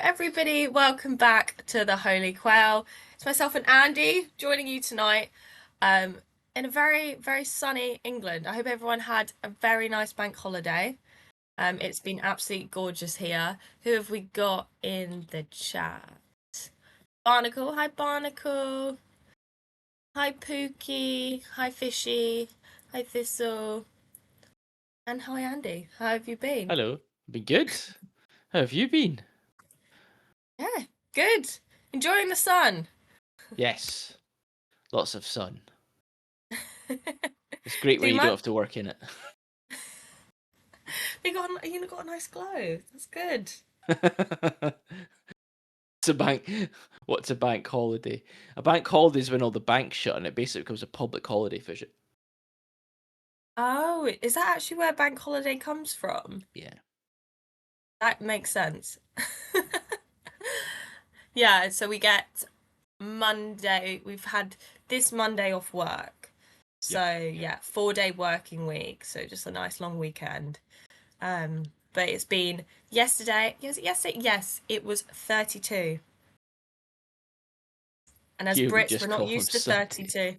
everybody, welcome back to the Holy Quail. It's myself and Andy joining you tonight um, in a very, very sunny England. I hope everyone had a very nice bank holiday. It's been absolutely gorgeous here. Who have we got in the chat? Barnacle, hi Barnacle. Hi Pookie, hi Fishy, hi Thistle, and hi Andy. How have you been? Hello. Been good. How have you been? Yeah, good. Enjoying the sun. Yes. Lots of sun. It's great when Too you don't much? have to work in it. You got a nice glow. That's good. It's a bank. What's a bank holiday? A bank holiday is when all the banks shut and it basically becomes a public holiday for you. Oh, is that actually where bank holiday comes from? Yeah. That makes sense. Yeah, so we get Monday. We've had this Monday off work. Yep. So yeah, 4-day working week. So just a nice long weekend. But it's been yesterday. Yesterday. Yes, it was 32. And as Here we Brits, we're just not call them used to Sundays. 32.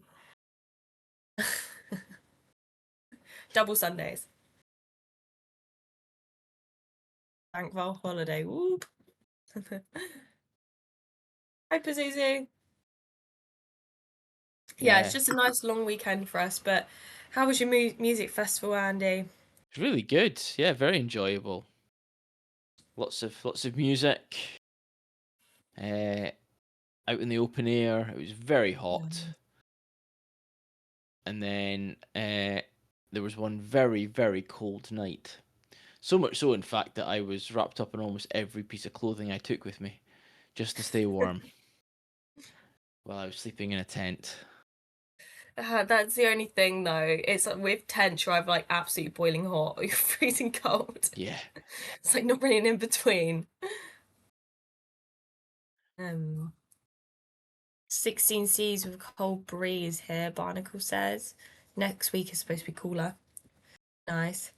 Double Sundays. Bank holiday. Whoop. Hi, Pazuzu. Yeah, it's Yeah. just a nice long weekend for us. But how was your music festival, Andy? It's really good. Yeah, very enjoyable. Lots of music. Uh, out in the open air. It was very hot. And then there was one very, very cold night. So much so, in fact, that I was wrapped up in almost every piece of clothing I took with me, just to stay warm while I was sleeping in a tent. That's the only thing, though. It's like with tents, you're either like absolutely boiling hot or you're freezing cold. Yeah. It's like not really an in between. 16 Seas with a cold breeze here, Barnacle says. Next week is supposed to be cooler. Nice.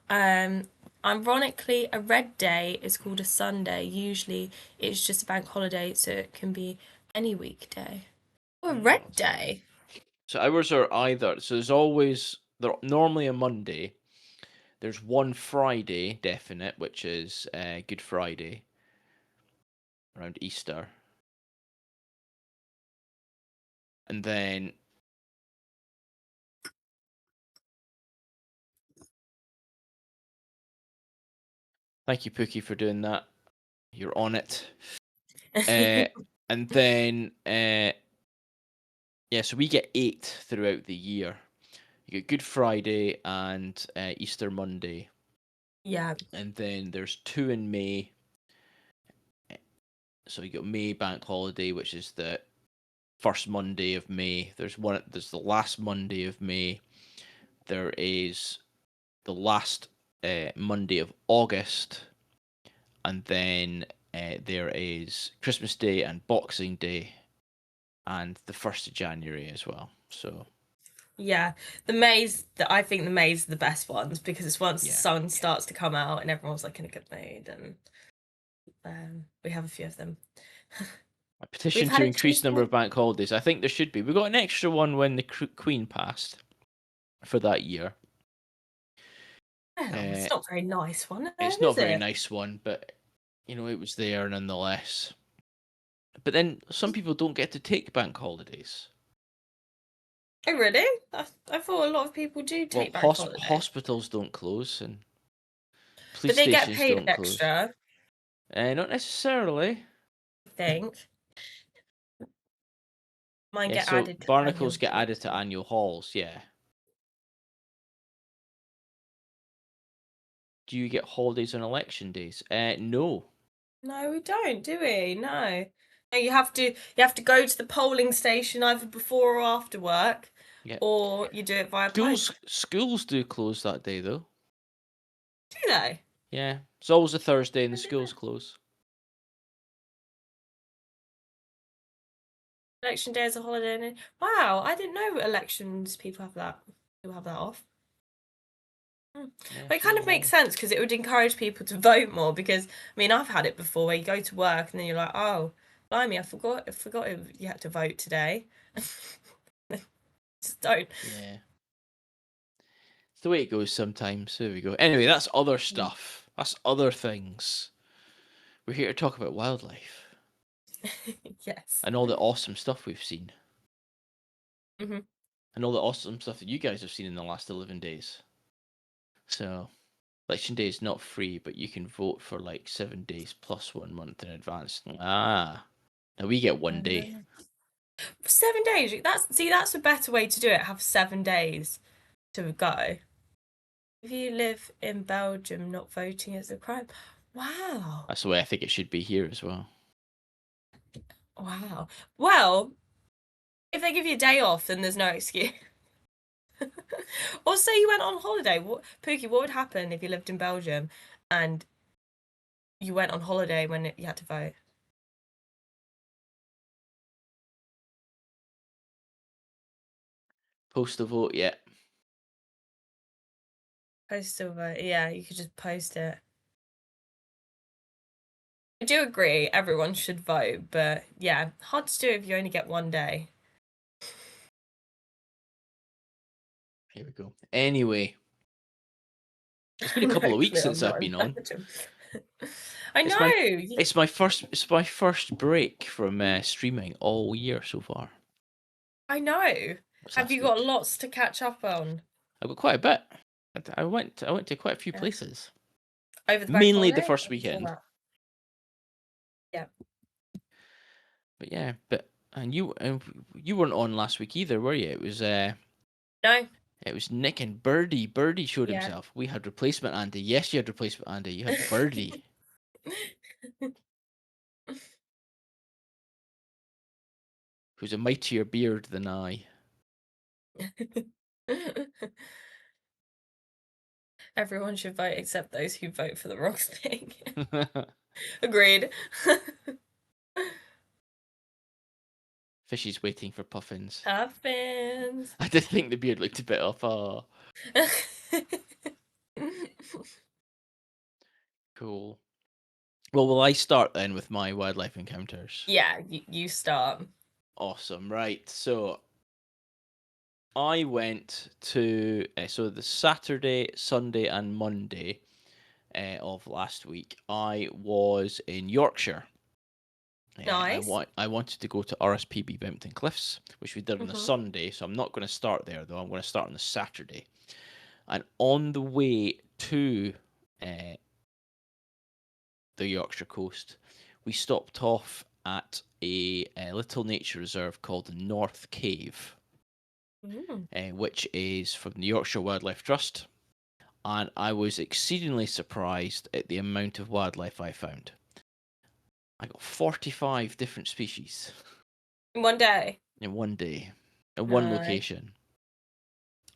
Um, Ironically, a red day is called a Sunday. Usually it's just a bank holiday, so it can be any weekday. Oh, a red day. So ours are either. So there's always they're normally a Monday. There's one Friday definite, which is Good Friday around Easter, and then thank you Pookie for doing that. You're on it. Uh, and then yeah, so we get 8 throughout the year. You get Good Friday and Easter Monday, Yeah. and then there's 2 in May. So you got May Bank Holiday, which is the first Monday of May. There's one. There's the last Monday of May. There is the last Monday of August, and then there is Christmas Day and Boxing Day, and the 1st of January as well. So Yeah, I think the May's the best ones because it's once the yeah, sun starts to come out and everyone's like in a good mood, and we have a few of them. a We've petition had to a increase the number Tuesday. of bank holidays. I think there should be. We got an extra one when the Queen passed for that year. Oh, Uh, it's not a very nice one, it's then, not is a very it? nice one, but it was there nonetheless. But then some people don't get to take bank holidays. Oh, really? I thought a lot of people do Well, take bank holiday, hospitals don't close and but police they get stations paid don't close. extra, Not necessarily. I think. Mine Yeah, get so added to barnacles annual get added to holiday. annual halls. Yeah. Do you get holidays on election days? No. No, we don't, do we? No. No, you have to go to the polling station either before or after work, Yeah. or you do it via Schools post. schools do close that day though. Do they? Yeah. It's always a Thursday and the I don't know. schools close. Election day is a holiday. Wow, I didn't know elections people have that. People have that off. Yeah, But it kind of makes sense because it would encourage people to vote more. Because I mean, I've had it before where you go to work and then you're like, oh, blimey, I forgot you had to vote today. Just don't. Yeah. It's the way it goes sometimes. There we go. Anyway, that's other stuff. That's other things. We're here to talk about wildlife Yes. and all the awesome stuff we've seen. hmm And all the awesome stuff that you guys have seen in the last 11 days. So, Election Day is not free, but you can vote for like 7 days plus 1 month in advance. Now we get 1 day. 7 days. That's a better way to do it. Have 7 days to go. If you live in Belgium, not voting is a crime. Wow. That's the way I think it should be here as well. Wow. Well, if they give you a day off, then there's no excuse. Or say you went on holiday. Pookie, what would happen if you lived in Belgium and you went on holiday when you had to vote? Postal vote, yeah. Postal vote. Yeah, you could just post it. I do agree everyone should vote, but yeah, hard to do if you only get 1 day. Here we go. Anyway, it's been a couple of weeks since I've been on. I It's know. It's my first break from streaming all year so far. I know. Have you got lots to catch up on? I've got quite a bit. I went to quite a few Yeah. places. Over the Mainly bank the holiday first or before weekend. that? Yeah. But yeah, and you weren't on last week either, were you? It was No. It was Nick and Birdie. Birdie showed Yeah. himself. We had replacement Andy. Yes, you had replacement Andy. You had Birdie. Who's a mightier beard than I. Everyone should vote except those who vote for the wrong thing. Agreed. Fishy's waiting for Puffins. Puffins. I did think the beard looked a bit off. Oh. Cool. Well, will I start then with my wildlife encounters? Yeah, you start. Awesome. Right. So I went to so the Saturday, Sunday, and Monday of last week. I was in Yorkshire. Nice. I wanted to go to RSPB Bempton Cliffs, which we did on the Sunday. So I'm not going to start there though. I'm going to start on the Saturday. And on the way to the Yorkshire coast, we stopped off at a little nature reserve called the North Cave, which is from the Yorkshire Wildlife Trust. And I was exceedingly surprised at the amount of wildlife I found. I got 45 different species. In 1 day? In 1 day. In one location.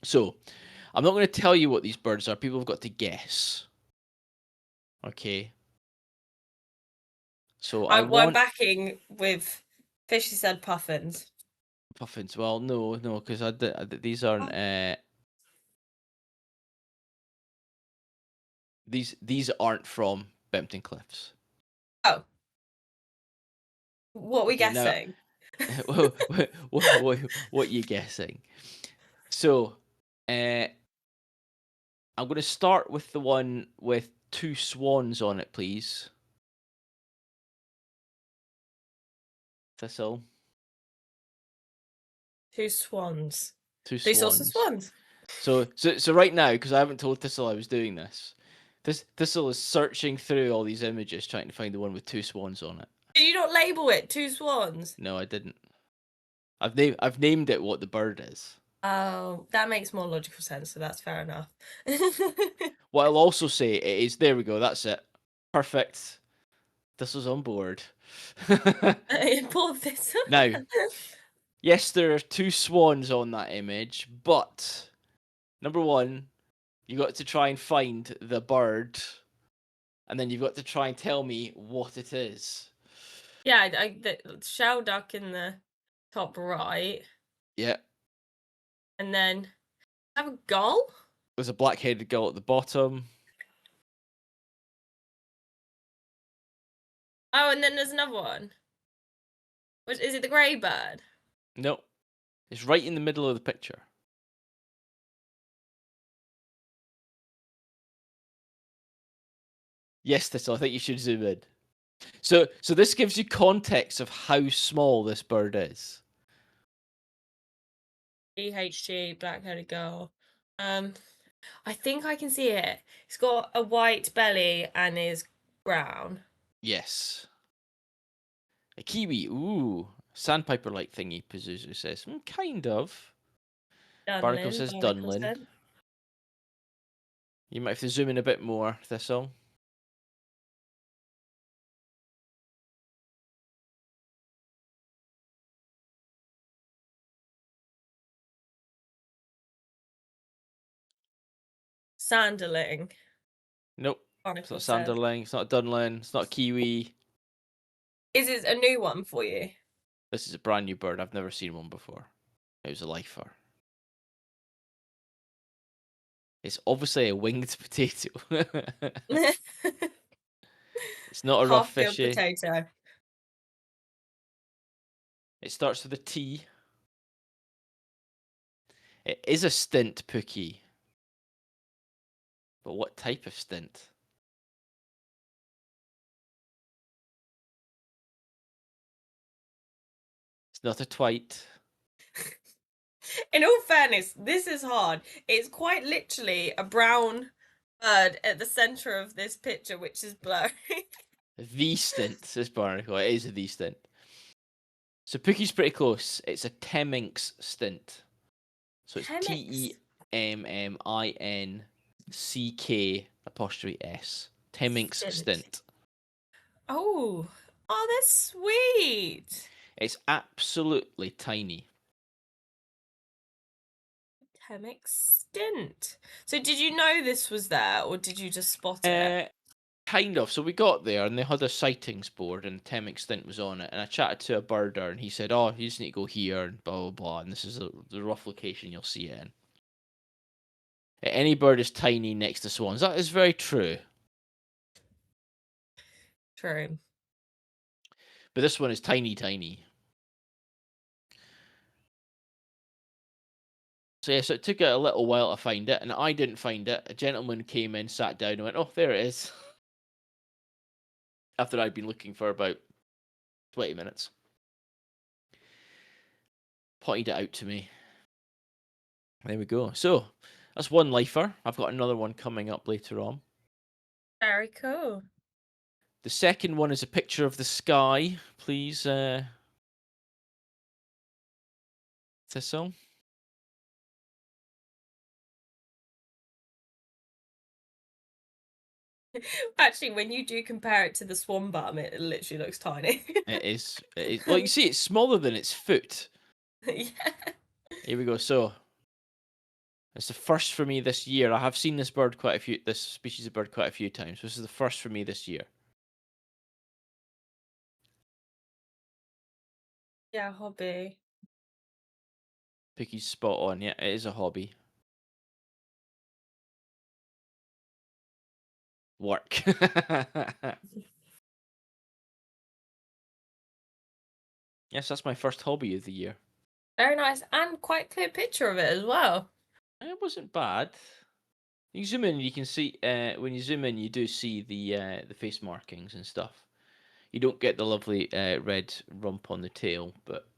So, I'm not going to tell you what these birds are. People have got to guess. Okay. So I'm backing with Fishy said puffins. Puffins. Well, no, because these aren't. These aren't from Bempton Cliffs. Oh. What are we guessing? What are you guessing? So, I'm going to start with the one with 2 swans on it, please. Thistle. 2 swans. 2 Two swans. sorts of swans. So right now, because I haven't told Thistle I was doing this, Thistle is searching through all these images trying to find the one with 2 swans on it. Did you not label it 2 swans? No, I didn't. I've named it what the bird is. Oh, that makes more logical sense, so that's fair enough. What I'll also say is, there we go, that's it. Perfect. Thistle's on board. Poor Thistle. Now, yes, there are 2 swans on that image, but number 1, you got to try and find the bird, and then you've got to try and tell me what it is. Yeah, the shell duck in the top right. Yeah. And then have a gull? There's a black-headed gull at the bottom. Oh, and then there's another one. Which is it? The grey bird. No, it's right in the middle of the picture. Yes, Thistle, I think you should zoom in. So this gives you context of how small this bird is. BHG, black-headed gull. I think I can see it. It's got a white belly and is brown. Yes. A kiwi. Ooh. Sandpiper-like thingy, Pazuzu says. Kind of. Barnacle says Dunlin. said. You might have to zoom in a bit more, Thistle. Sanderling. Nope. Barnacle It's not said. Sanderling. It's not Dunlin. It's not a kiwi. Is it a new one for you? This is a brand new bird. I've never seen one before. It was a lifer. It's obviously a winged potato. It's not a rough Half-filled fishy. potato. It starts with a T. It is a stint, Pookie. But what type of stint? It's not a twite. In all fairness, this is hard. It's quite literally a brown bird at the centre of this picture, which is blurry. The stint, says Barnacle. It is a the stint. So Pookie's pretty close. It's a Temminck's stint. So it's Temminck's? Temminck''S. Temminck's stint. Oh, that's sweet. It's absolutely tiny. Temminck's stint. So did you know this was there, or did you just spot it? Kind of. So we got there and they had a sightings board and Temminck's stint was on it. And I chatted to a birder and he said, oh, you just need to go here and blah, blah, blah. And this is the rough location you'll see it in. Any bird is tiny next to swans. That is very true. True. But this one is tiny, tiny. So yeah, so it took it a little while to find it, and I didn't find it. A gentleman came in, sat down, and went, oh, there it is. After I'd been looking for about 20 minutes. Pointed it out to me. There we go. So, that's one lifer. I've got another one coming up later on. Very cool. The second one is a picture of the sky. Please, Thistle. Actually, when you do compare it to the swan bum, it literally looks tiny. It is. Well, you see, it's smaller than its foot. Yeah. Here we go. So, it's the first for me this year. I have seen this species of bird quite a few times. This is the first for me this year. Yeah, hobby. Pickie's spot on. Yeah, it is a hobby. Work. Yes, that's my first hobby of the year. Very nice and quite clear picture of it as well. It wasn't bad. You zoom in, you can see. When you zoom in, you do see the face markings and stuff. You don't get the lovely red rump on the tail, but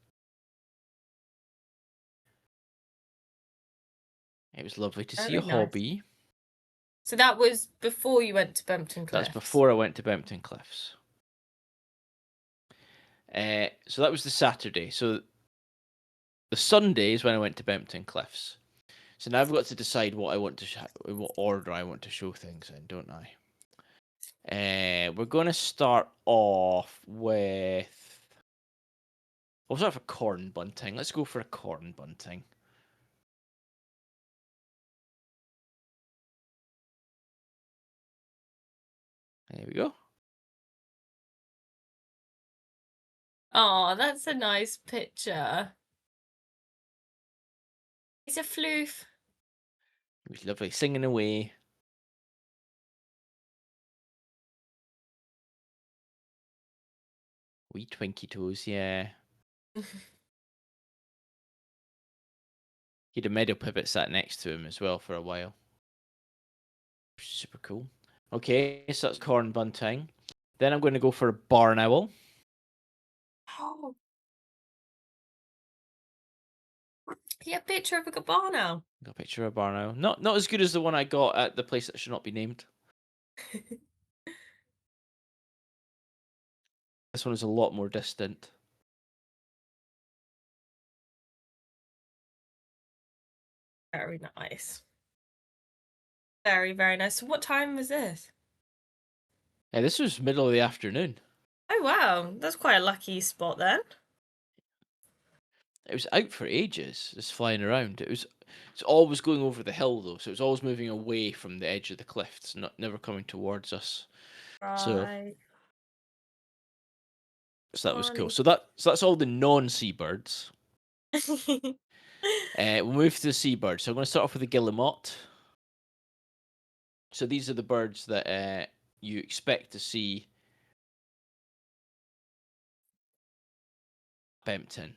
it was lovely to see a Very nice. hobby. So that was before you went to Bempton Cliffs? That's before I went to Bempton Cliffs. So that was the Saturday. So the Sunday is when I went to Bempton Cliffs. So now I've got to decide what I want to what order I want to show things in, don't I? We're going to start off with. We'll start with a corn bunting. Let's go for a corn bunting. There we go. Oh, that's a nice picture. It's a floof. was lovely, singing away. Wee Twinkie Toes, yeah. He had a medal pivot sat next to him as well for a while. Super cool. Okay, so that's Corn Bunting. Then I'm going to go for a Barn Owl. Oh, yeah, picture of a Gabbana. Got a picture of a Barn Owl. Not as good as the one I got at the place that should not be named. This one is a lot more distant. Very nice. Very, very nice. So what time was this? Yeah, this was middle of the afternoon. Oh, wow. That's quite a lucky spot then. It was out for ages, just flying around. It's always going over the hill though, so it was always moving away from the edge of the cliff. It's never coming towards us. So Right. that was cool. Funny. So that's all the non-seabirds. We'll move to the seabirds. So I'm going to start off with the guillemot. So these are the birds that you expect to see Bempton.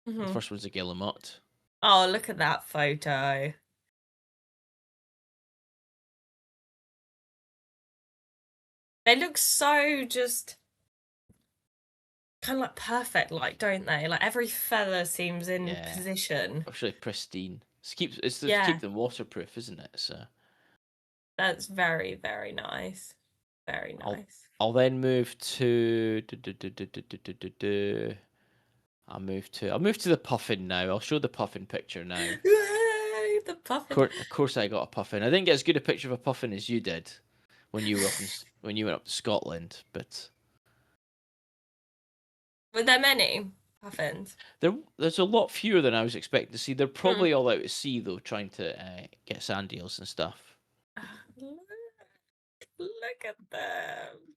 The Mhm. first one's a guillemot. Oh, look at that photo. They look so just kind of like perfect, like, don't they? Like every feather seems in Yeah, position. actually pristine. It's to Yeah, keep them waterproof, isn't it? So that's very, very nice. Very I'll nice. I'll then move to I'll move to the puffin now. I'll show the puffin picture now. Yay, the puffin. Of course, I got a puffin. I didn't get as good a picture of a puffin as you did when you were when you went up to Scotland, but Were there many puffins? there's a lot fewer than I was expecting to see. They're Hmm. probably all out at sea though, trying to get sand eels and stuff. Look, look at them.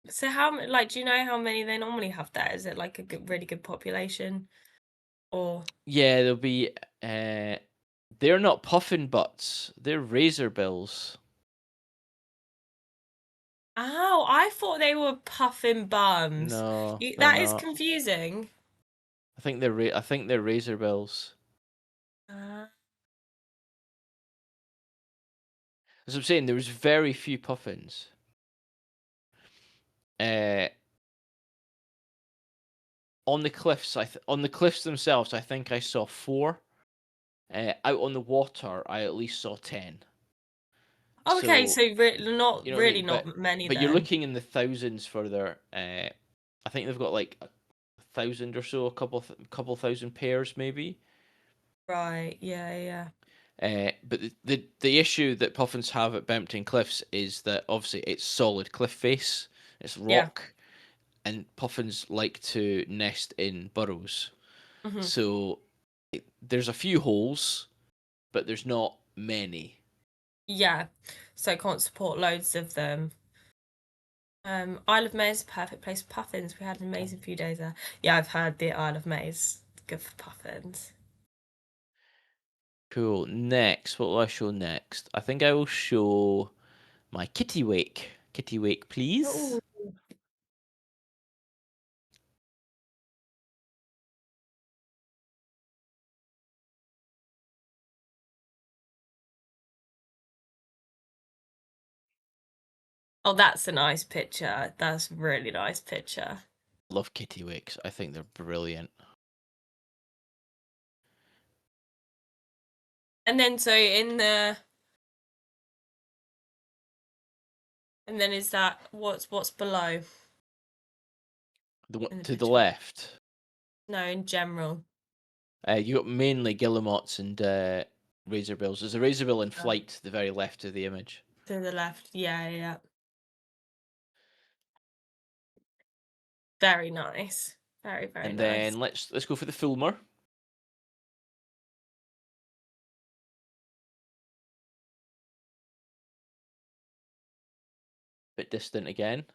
So how like do you know how many they normally have there? Is it like a good, really good population or Yeah, there'll be. They're not puffin butts. They're razor bills. Oh, I thought they were puffin bums. No, they're That is not. confusing. I think they're razor bills. Uh, As I'm saying, there was very few puffins. Uh, on the cliffs, on the cliffs themselves, I think I saw 4. Out on the water, I at least saw 10. okay, So so not you know what I really mean. not many But you're then. looking in the thousands for their. I think they've got like 1,000 or so, couple thousand pairs maybe. Right, yeah, yeah. But the issue that puffins have at Bempton Cliffs is that obviously it's solid cliff face, it's Yeah. rock, and puffins like to nest in burrows. Hmm. So there's a few holes, but there's not many. Yeah. So can't support loads of them. Isle of May is a perfect place for puffins. We had an amazing few days there. Yeah, I've heard the Isle of May is good for puffins. Cool. Next, what will I show next? I think I will show my kittiwake. Kittiwake, please. Oh, oh, that's a nice picture. That's a really nice picture. Love kittiwakes. I think they're brilliant. And then so and then is that what's below The one in the to the picture? left. No, in general. You got mainly guillemots and razorbills. There's a razorbill in Oh, flight to the very left of the image. to the left. Yeah, yeah. Very nice. Very, very And nice. then let's go for the Fulmer. Bit distant again.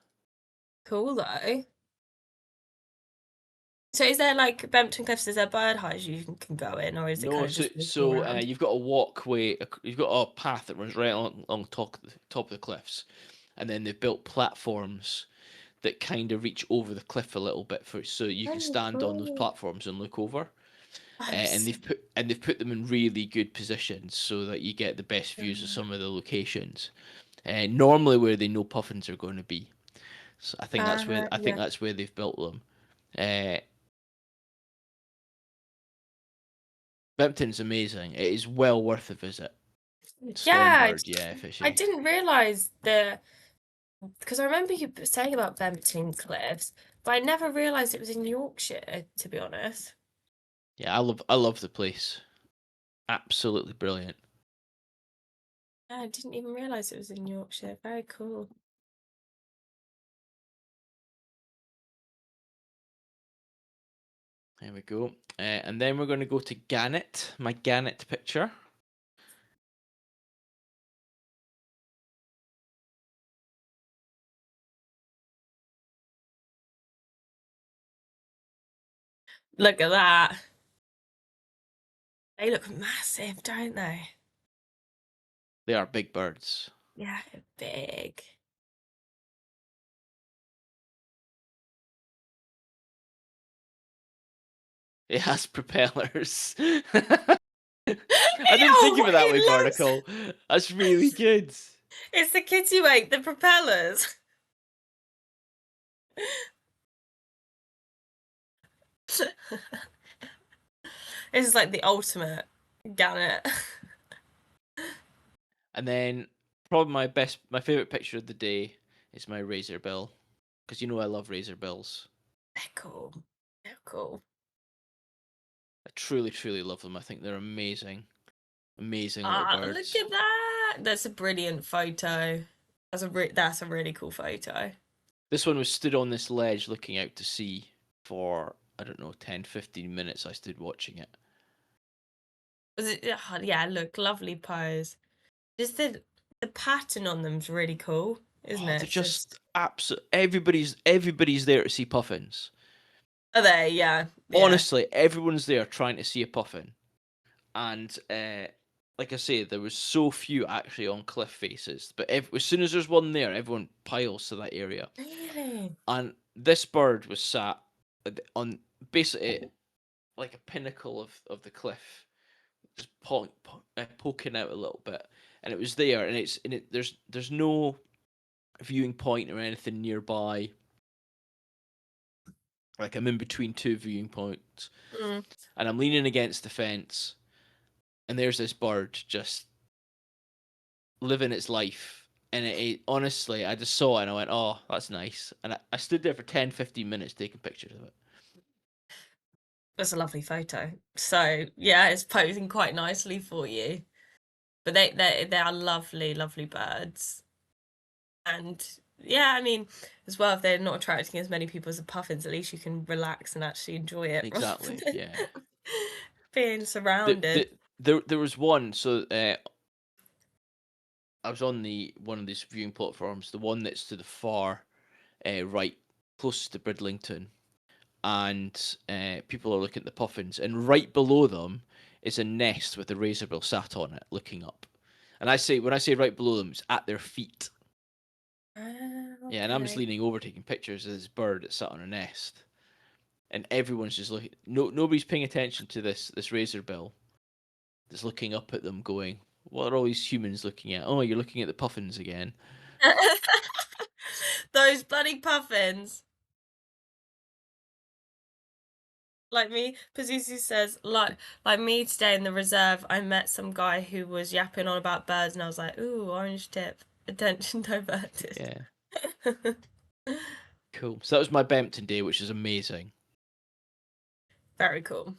Cool though. So is there like Bempton Cliffs, is there bird hides you can go in, or is it No, kind of so just walking around? you've got a walkway, you've got a path that runs right along top of the cliffs, and then they've built platforms that kind of reach over the cliff a little bit for so you can Oh, stand on those cool. platforms and look over. I'm And so they've put them in really good positions so that you get the best views of some of the locations. Normally where they know puffins are going to be. So I think yeah. that's where they've built them. Uh, Bimpton's amazing. It is well worth a visit. Yeah, Swanbird, yeah, I fishy. didn't realise the because I remember you saying about Bempton Cliffs, but I never realised it was in Yorkshire, to be honest. Yeah, I love the place. Absolutely brilliant. Yeah, I didn't even realise it was in Yorkshire. Very cool. There we go. And then we're going to go to Gannet, my Gannet picture. Look at that. They look massive, don't they? They are big birds. Yeah, big. It has propellers. I didn't think of Oh, it that way, it looks. Barnacle. That's really good. It's the kitty the propellers. This is like the ultimate Gannet. And then probably my favorite picture of the day is my razor bill, because you know I love razor bills. They're cool. They're cool. I truly, truly love them. I think they're amazing, amazing little Ah, look birds. at that. That's a brilliant photo. That's a really cool photo. This one was stood on this ledge looking out to sea for, I don't know, 10, 15 minutes. I stood watching it. Was it? Oh, yeah, look, lovely pose. Just the pattern on them's really cool, isn't Oh, it? they're It's just just absolute. Everybody's there to see puffins. are they? Yeah, yeah. Honestly, everyone's there trying to see a puffin. And like I say, there was so few actually on cliff faces, but as soon as there's one there, everyone piles to that area. Really? And this bird was sat on basically like a pinnacle of the cliff, just poking out a little bit, and it was there, and there's no viewing point or anything nearby. Like I'm in between two viewing points, Mm. and I'm leaning against the fence, and there's this bird just living its life. And honestly, I just saw it and I went, oh, that's nice. And I stood there for 10, 15 minutes taking pictures of it. That's a lovely photo. So yeah, it's posing quite nicely for you. But they are lovely, lovely birds. And yeah, I mean, as well, if they're not attracting as many people as the puffins, at least you can relax and actually enjoy it rather Exactly, than yeah. being The, surrounded. the, there was one, so I was on one of these viewing platforms, the one that's to the far right, closest to Bridlington, and people are looking at the puffins, and right below them is a nest with a razorbill sat on it, looking up. And when I say right below them, it's at their feet. Ah, Yeah, and I'm just okay. leaning over taking pictures of this bird that sat on a nest, and everyone's just looking. Nobody's paying attention to this razorbill that's looking up at them, going, "What are all these humans looking at? Oh, you're looking at the puffins again." Those bloody puffins. Like me, Pazuzu says, like me today in the reserve, I met some guy who was yapping on about birds, and I was like, "Ooh, orange tip, attention diverted." Yeah, cool. So that was my Bempton day, which is amazing. Very cool.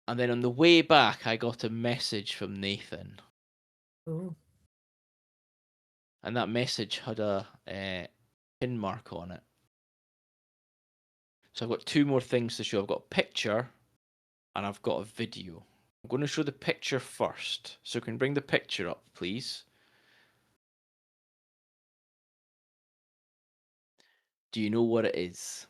And then on the way back, I got a message from Nathan, Ooh. and that message had a pin mark on it. So I've got two more things to show. I've got a picture and I've got a video. I'm going to show the picture first. So can you bring the picture up, please? Do you know what it is?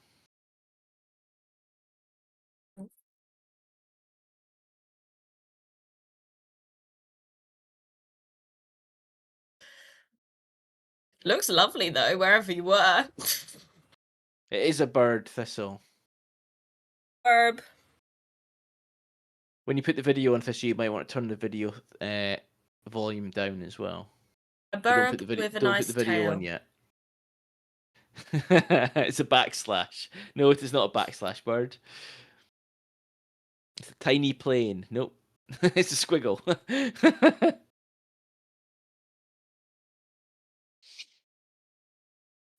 Looks lovely though, wherever you were. It is a bird thistle. Herb. When you put the video on Thistle, you might want to turn the video volume down as well. A But don't put bird the video with a don't put nice the video on tail. yet. It's a backslash. No, it is not a backslash bird. It's a tiny plane. Nope. It's a squiggle.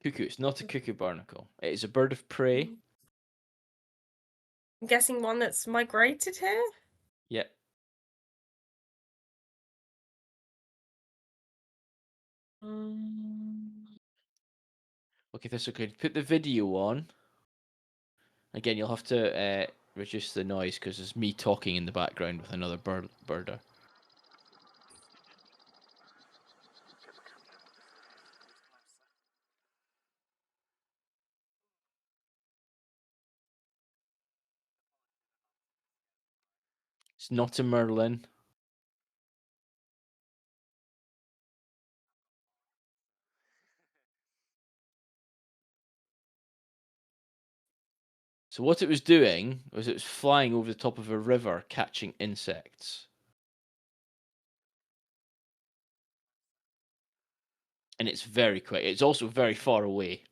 Cuckoo. It's not a cuckoo barnacle. It is a bird of prey. I'm guessing one that's migrated here? Yep. Okay, that's okay. Put the video on. Again, you'll have to reduce the noise because there's me talking in the background with another birder. It's not a merlin. So what it was doing was it was flying over the top of a river catching insects. And it's very quick. It's also very far away.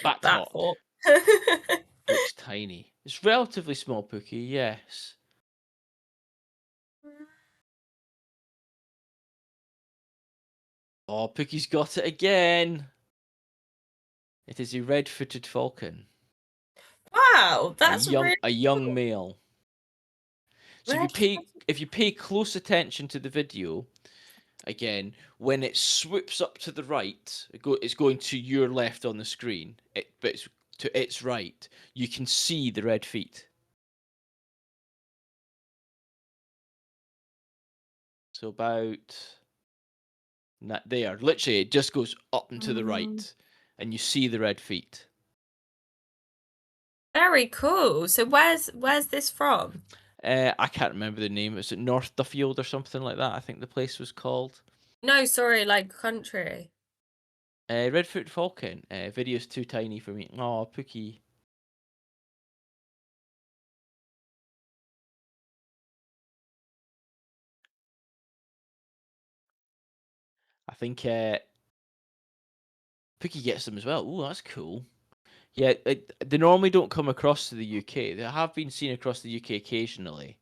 Bat That hawk. hawk. Looks tiny. It's relatively small, Pookie, yes. Oh, Pookie's got it again. It is a red-footed falcon. Wow, that's really a young male. So if you pay close attention to the video, again, when it swoops up to the right, it's going to your left on the screen. But it's to its right. You can see the red feet. So about there. Literally, it just goes up and to the right, and you see the red feet. very cool. So where's this from? I can't remember the name. Is it North Duffield or something like that? I think the place was called. No, sorry, like country. Redfoot Falcon. Video's too tiny for me. Oh, Pookie. I think Pookie gets them as well. Ooh, that's cool. Yeah, they normally don't come across to the UK. They have been seen across the UK occasionally.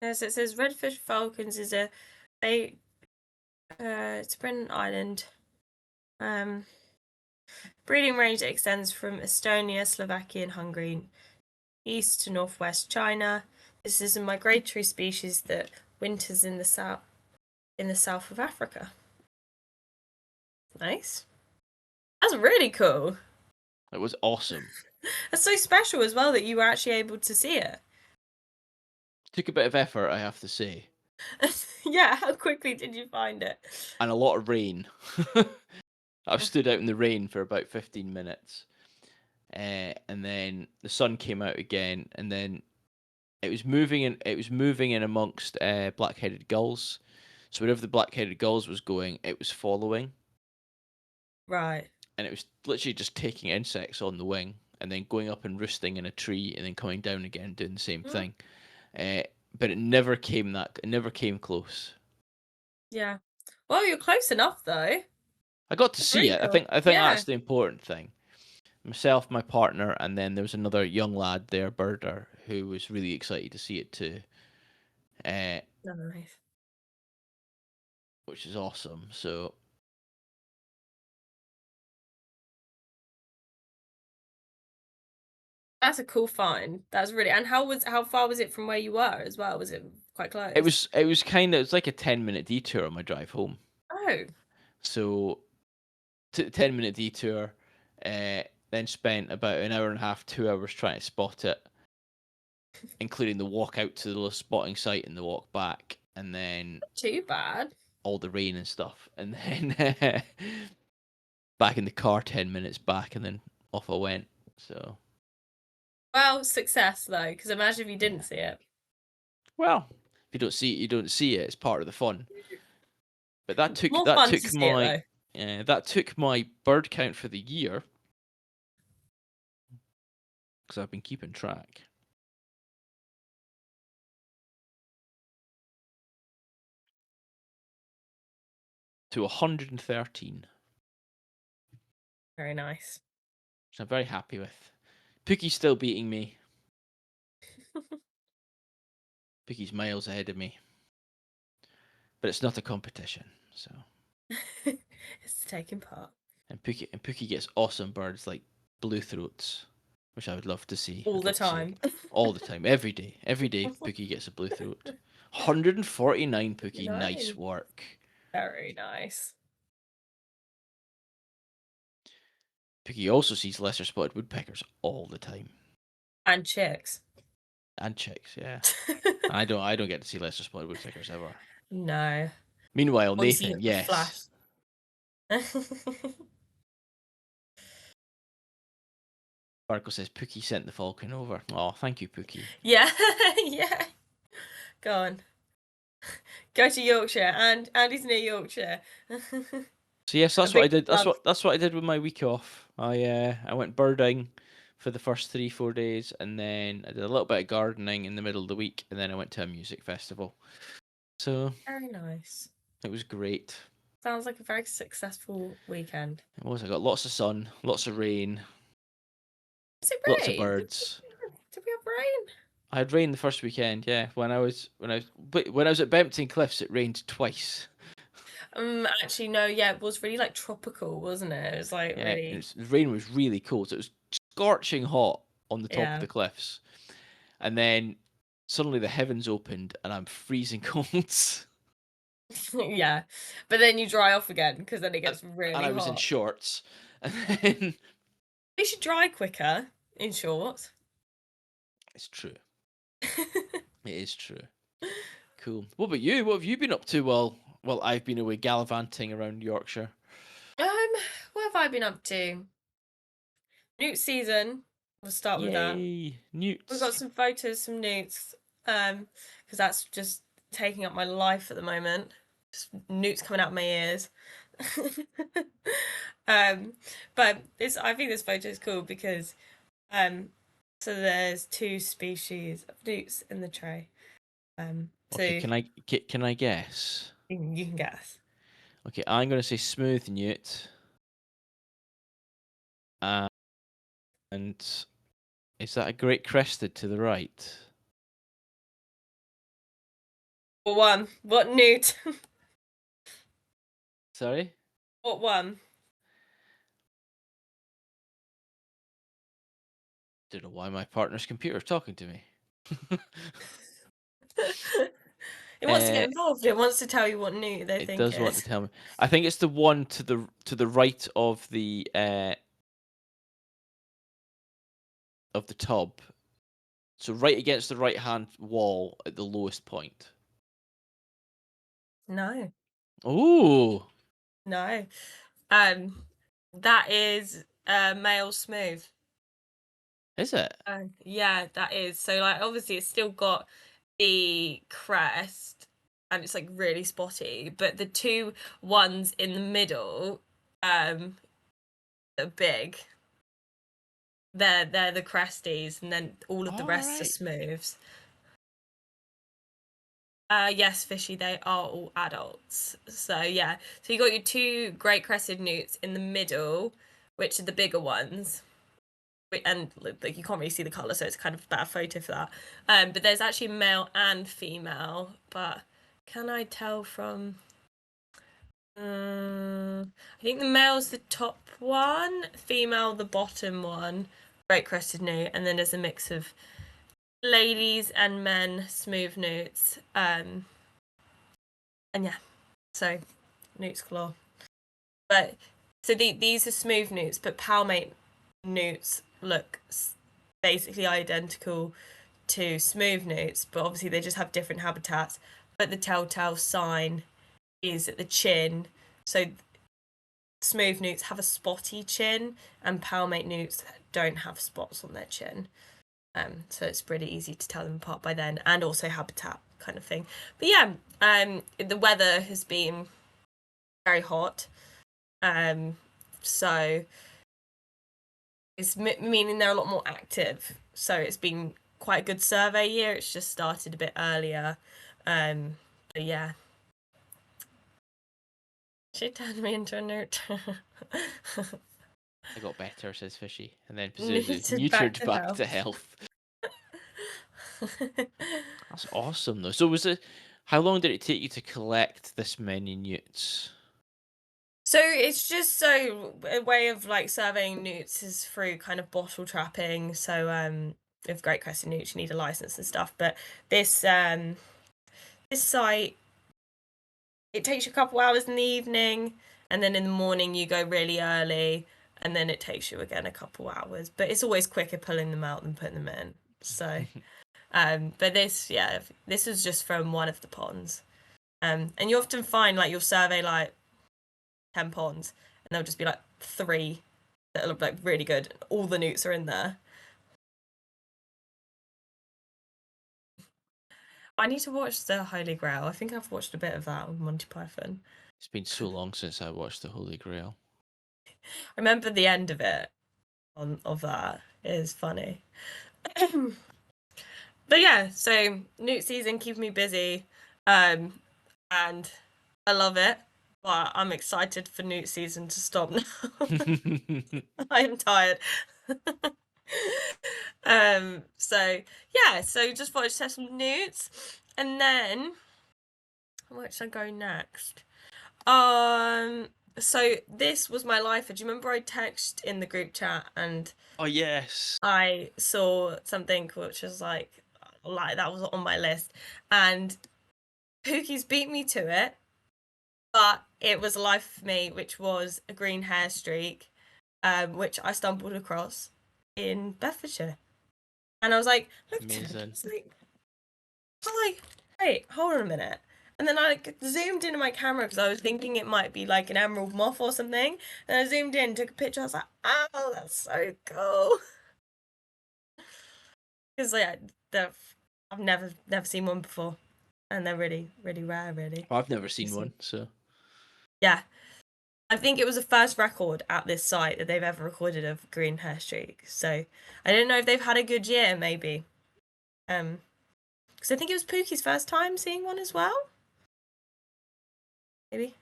Yes, it says redfish falcons is it's a Britain island. Breeding range extends from Estonia, Slovakia, and Hungary, east to northwest China. This is a migratory species that winters in the south of Africa. Nice. That's really cool. It was awesome. That's so special as well that you were actually able to see it. Took a bit of effort, I have to say. Yeah, how quickly did you find it? And a lot of rain. I've stood out in the rain for about 15 minutes. And then the sun came out again, and then it was moving in amongst black-headed gulls. So wherever the black-headed gulls was going, it was following. Right. And it was literally just taking insects on the wing and then going up and roosting in a tree and then coming down again doing the same thing. But it never came close. Yeah. Well, you're close enough though. I got to see it. Cool. I think that's the important thing. Myself, my partner, and then there was another young lad there, birder, who was really excited to see it too. Nice. Which is awesome. So That's a cool find. That's really. And how far was it from where you were as well? Was it quite close? it was it's like a 10-minute detour on my drive home. Oh. So 10-minute detour, then spent about an hour and a half, 2 hours trying to spot it, including the walk out to the little spotting site and the walk back, and then Too bad. all the rain and stuff, and then back in the car 10 minutes back, and then off I went. So, Well, success though, because imagine if you didn't see it. well, if you don't see it, you don't see it. It's part of the fun. But that took More that fun to took see it my though. that took my bird count for the year, because I've been keeping track, to 113, Very nice. which I'm very happy with. Pookie's still beating me. Pookie's miles ahead of me. But it's not a competition, so. It's taking part. And Pookie gets awesome birds like blue throats, which I would love to see. All I'd the love to see time. all the time, every day. Every day, Pookie gets a blue throat. 149, Pookie. Nice Nice. work. Very nice. Pookie also sees lesser spotted woodpeckers all the time. And chicks. And chicks, yeah. I don't get to see lesser spotted woodpeckers ever. No. Meanwhile, Or you see Nathan, a yes. flash. Barco says Pookie sent the falcon over. Oh, thank you, Pookie. Yeah, yeah. Go on. Go to Yorkshire, and Andy's near Yorkshire. So yes, that's A what I big did. club. That's what I did with my week off. I went birding for the first 3-4 days, and then I did a little bit of gardening in the middle of the week, and then I went to a music festival. So Very nice. it was great. Sounds like a very successful weekend. It was. I got lots of sun, lots of rain, Is it lots of rain? birds. Did we have rain? I had rain the first weekend. Yeah, when I was at Bempton Cliffs, it rained twice. Actually, no, yeah, it was really like tropical, wasn't it? It was like Yeah, really, the rain was really cold. So it was scorching hot on the top of yeah. the cliffs, and then suddenly the heavens opened, and I'm freezing cold. Yeah. But then you dry off again because then it and, gets really and I was in hot. shorts, and then They should dry quicker in shorts. it's true. It is true. Cool. What about you? What have you been up to? Well, I've been away gallivanting around Yorkshire. What have I been up to? Newt season. We'll start with that. Yay, We've got newts. some photos, some newts, because that's just taking up my life at the moment. Just newts coming out of my ears. um, but I think this photo is cool because, so there's two species of newts in the tray. So Okay, can I guess? you can guess. Okay, I'm gonna say smooth newt. And is that a great crested to the right? What one? What newt? Sorry? What one? Don't know why my partner's computer's talking to me. It wants to get Uh, involved. It wants to tell you what newt they it think does it want to is. tell me. I think it's the one to the right of the tub. So right against the right hand wall at the lowest point. No, Oh, no. That is male smooth. is it? Yeah, that is. So like obviously it's still got the crest and it's like really spotty, but the two ones in the middle are big. They're the cresties and then all of the All rest are right. smooths. Yes, fishy, they are all adults. So yeah. So you got your two great crested newts in the middle, which are the bigger ones. And like you can't really see the color, so it's kind of a bad photo for that. But there's actually male and female. But can I tell from? I think the male's the top one, female the bottom one. Great crested newt, and then there's a mix of ladies and men smooth newts. And yeah, so newt's claw. But so these are smooth newts, but palmate newts look basically identical to smooth newts, but obviously they just have different habitats. But the telltale sign is at the chin. So smooth newts have a spotty chin, and palmate newts don't have spots on their chin. So it's pretty easy to tell them apart by then, and also habitat kind of thing. But yeah, the weather has been very hot, so it's meaning they're a lot more active. So it's been quite a good survey year. It's just started a bit earlier, but yeah. She turned me into a newt. I got better, says Fishy, and then Pazuzu Neutered back neutered to back to health. health. That's awesome, though. So was it? How long did it take you to collect this many newts? So it's just so a way of like surveying newts is through kind of bottle trapping. So with Great Crested Newts you need a license and stuff. But this this site, it takes you a couple hours in the evening, and then in the morning you go really early, and then it takes you again a couple hours. But it's always quicker pulling them out than putting them in. So but this is just from one of the ponds. And you often find like you'll survey like 10 ponds, and there'll just be like 3 that look like really good. All the newts are in there. I need to watch the Holy Grail. I think I've watched a bit of that on Monty Python. It's been so long since I watched the Holy Grail. I remember the end of it of that. It is funny. But yeah, so newt season keeps me busy, and I love it. But I'm excited for newt season to stop now. I am tired. So yeah, so just thought I'd test some newts, and then where should I go next? So this was my lifer. Do you remember I texted in the group chat and Oh yes. I saw something which was like that was on my list, and Pookie's beat me to it, but it was a life for me, which was a green hair streak, which I stumbled across in Bedfordshire. And I was like, look at it. I Amazing. was like, wait, hold on a minute. And then I like, zoomed into my camera because I was thinking it might be like an emerald moth or something. And I zoomed in, took a picture. I was like, oh, that's so cool. Because yeah, I've never seen one before, and they're really really rare, really. I've never seen one, so Yeah, I think it was the first record at this site that they've ever recorded of green hair streak. So I don't know if they've had a good year, maybe. Because I think it was Pookie's first time seeing one as well. Maybe.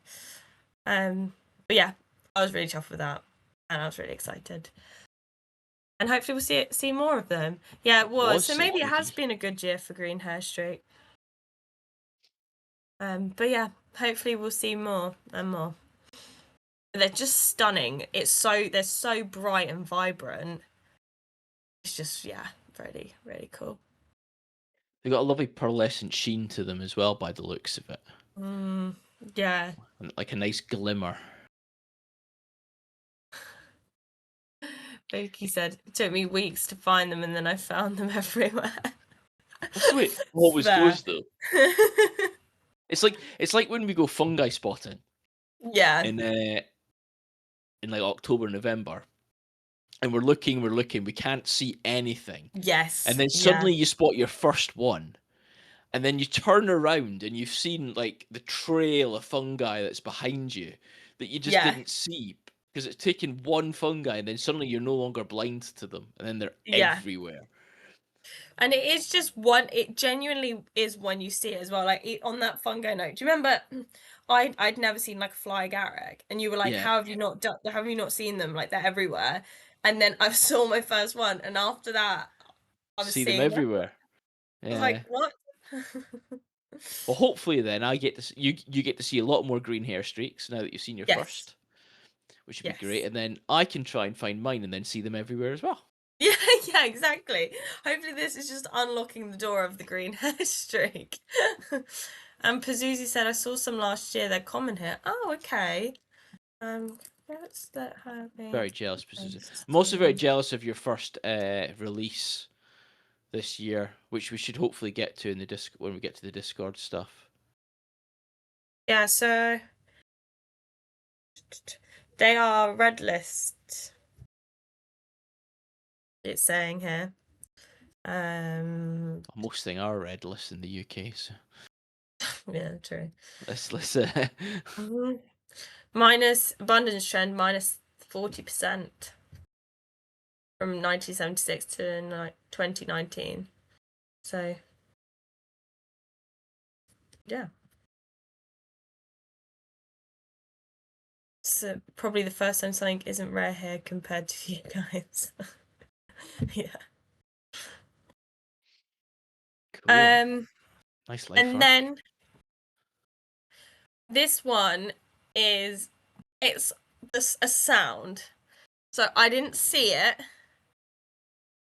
But yeah, I was really chuffed with that, and I was really excited. And hopefully we'll see more of them. Yeah, it was. So maybe it has been a good year for green hair streak. But yeah, hopefully we'll see more and more. They're just stunning. They're so bright and vibrant. It's just really really cool. they've got a lovely pearlescent sheen to them as well, by the looks of it. Yeah. And like a nice glimmer. Pookie said it took me weeks to find them, and then I found them everywhere. That's the way it always goes, though. It's like when we go fungi spotting. Yeah. In like October, November, and we're looking, we can't see anything. Yes. And then suddenly you spot your first one, and then you turn around and you've seen like the trail of fungi that's behind you that you just didn't see because it's taken one fungi, and then suddenly you're no longer blind to them, and then they're everywhere. And it is just one. It genuinely is when you see it as well. Like on that fungi note, do you remember? I'd never seen like a fly agaric, and you were like, "How have you not seen them? Like they're everywhere." And then I saw my first one, and after that, I was See them seeing everywhere. I was like, "What?" Well, hopefully then I get to you get to see a lot more green hair streaks now that you've seen your first, which would be great. And then I can try and find mine and then see them everywhere as well. Yeah, exactly. Hopefully this is just unlocking the door of the green hair streak. And Pazuzu said, I saw some last year. They're common here. Oh, okay. Let's let her be. Very jealous, Pazuzu. I'm also very jealous of your first release this year, which we should hopefully get to in the when we get to the Discord stuff. Yeah, so they are red list. It's saying here. Most things are red list in the UK, so Yeah, true. let's Mhm. Minus abundance trend minus 40% from 1976 to 2019. So, yeah. So probably the first time something isn't rare here compared to you guys. Yeah. cool. Nice life And arc. then this one it's a sound. So I didn't see it,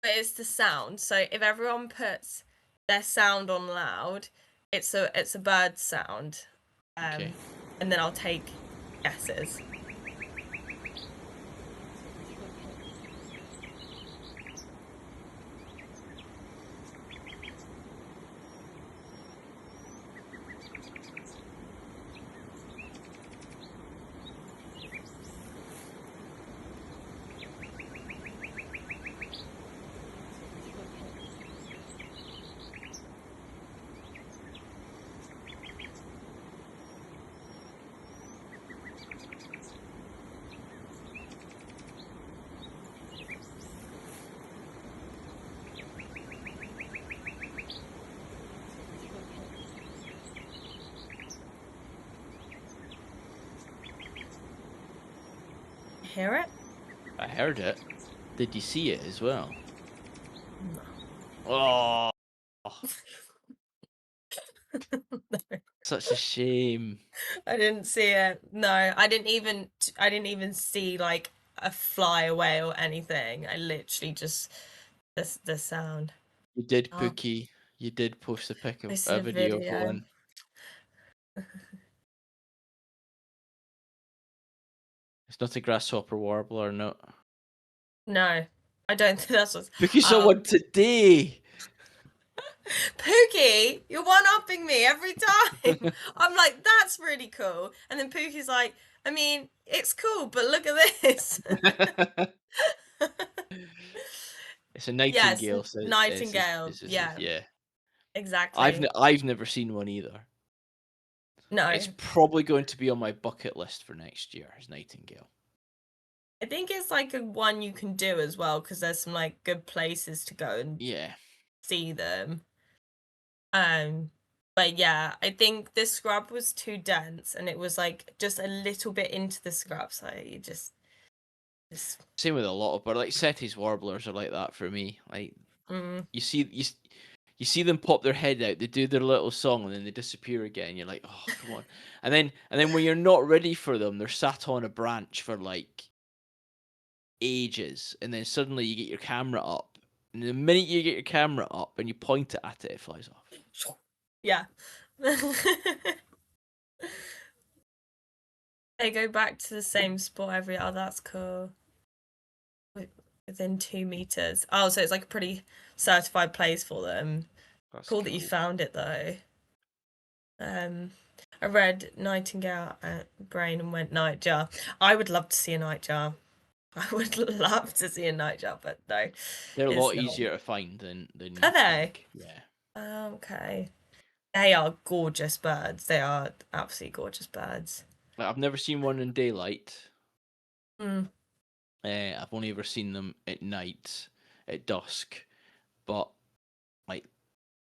but it's the sound. So if everyone puts their sound on loud, it's a bird sound. Okay. And then I'll take guesses. Hear it? I heard it. Did you see it as well? No. Oh, No. such a shame. I didn't see it. No, I didn't even see like a fly away or anything. I literally just the sound. You did, Oh, Pookie. You did post a pic of posted a a video of video. one. It's not a grasshopper warbler, no. No, I don't think that's what. Pookie saw one today. Pookie, you're one-upping me every time. I'm like, that's really cool. And then Pookie's like, I mean, it's cool, but look at this. It's a Yes, nightingale. So Nightingale. Yeah, yeah. exactly. I've never seen one either. No, It's probably going to be on my bucket list for next year. Is nightingale. I think it's like a one you can do as well because there's some like good places to go and Yeah. see them. But yeah, I think the scrub was too dense and it was like just a little bit into the scrub, so you just Same with a lot of, but like Seti's warblers are like that for me. Like mm, you see them pop their head out, they do their little song, and then they disappear again. You're like, oh come on. And then when you're not ready for them, they're sat on a branch for like ages, and then suddenly you get your camera up, and the minute you get your camera up and you point it at it, it flies off. yeah. They go back to the same spot every. Oh, that's cool. Within 2 meters. Oh, so it's like a pretty certified place for them. That's Cool that you found it though. I read Nightingale at Brain and went Nightjar. I would love to see a Nightjar. I would love to see a Nightjar, but no, They're a it's lot not. easier to find than Are you they? think. Yeah. Okay. They are gorgeous birds. They are absolutely gorgeous birds. Like, I've never seen one in daylight. Mm. I've only ever seen them at night, at dusk. But like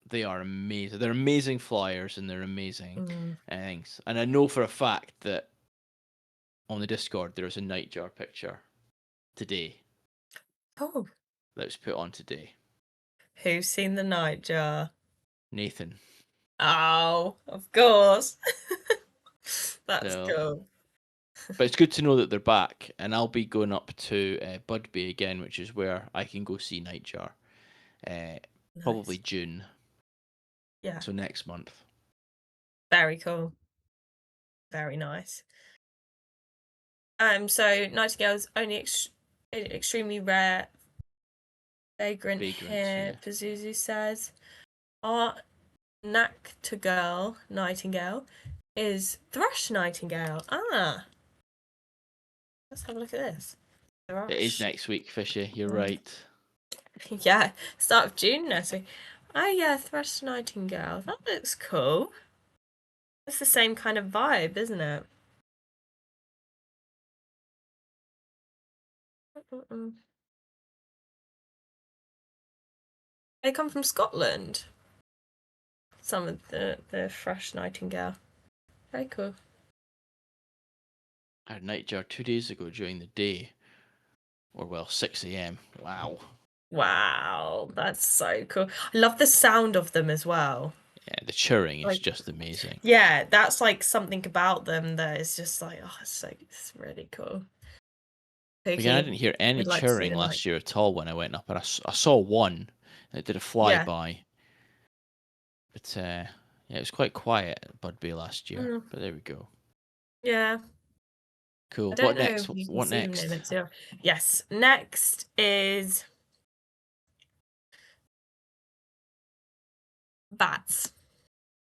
they are amazing. They're amazing flyers and they're amazing things. And I know for a fact that on the Discord there's a nightjar picture today Oh, that was put on today. who's seen the Nightjar? Nathan. Oh, of course. That's So, cool. but it's good to know that they're back, and I'll be going up to Budbay again, which is where I can go see Nightjar. Probably Nice. June. Yeah, So next month. very cool. Very nice. So Nightingale's only extremely rare vagrant here, Yeah. Pazuzu says. Our Nocturnal Nightingale is Thrush Nightingale. Ah, let's have a look at this. It is Thrush. next week, Fishy. You're right. Yeah, start of June next week. Oh yeah, Thrush Nightingale. That looks cool. It's the same kind of vibe, isn't it? Mm-mm. They come from Scotland. Some of the Thrush Nightingale. Very cool. I had nightjar 2 days ago during the day, or well, 6 a.m. Wow. Wow, that's so cool. I love the sound of them as well. Yeah, the chirring is Like, just amazing. yeah, that's like something about them that is just like, oh, it's really cool. Again, I Pookie, didn't hear any would like to see chirring the night. last year at all when I went up, and I saw one, and it did a Yeah. flyby. But yeah, it was quite quiet at Bud Bay last year. Mm, But there we go. yeah. I Cool. don't What know next? if you can What see them near next? it too. Yes. Next is bats.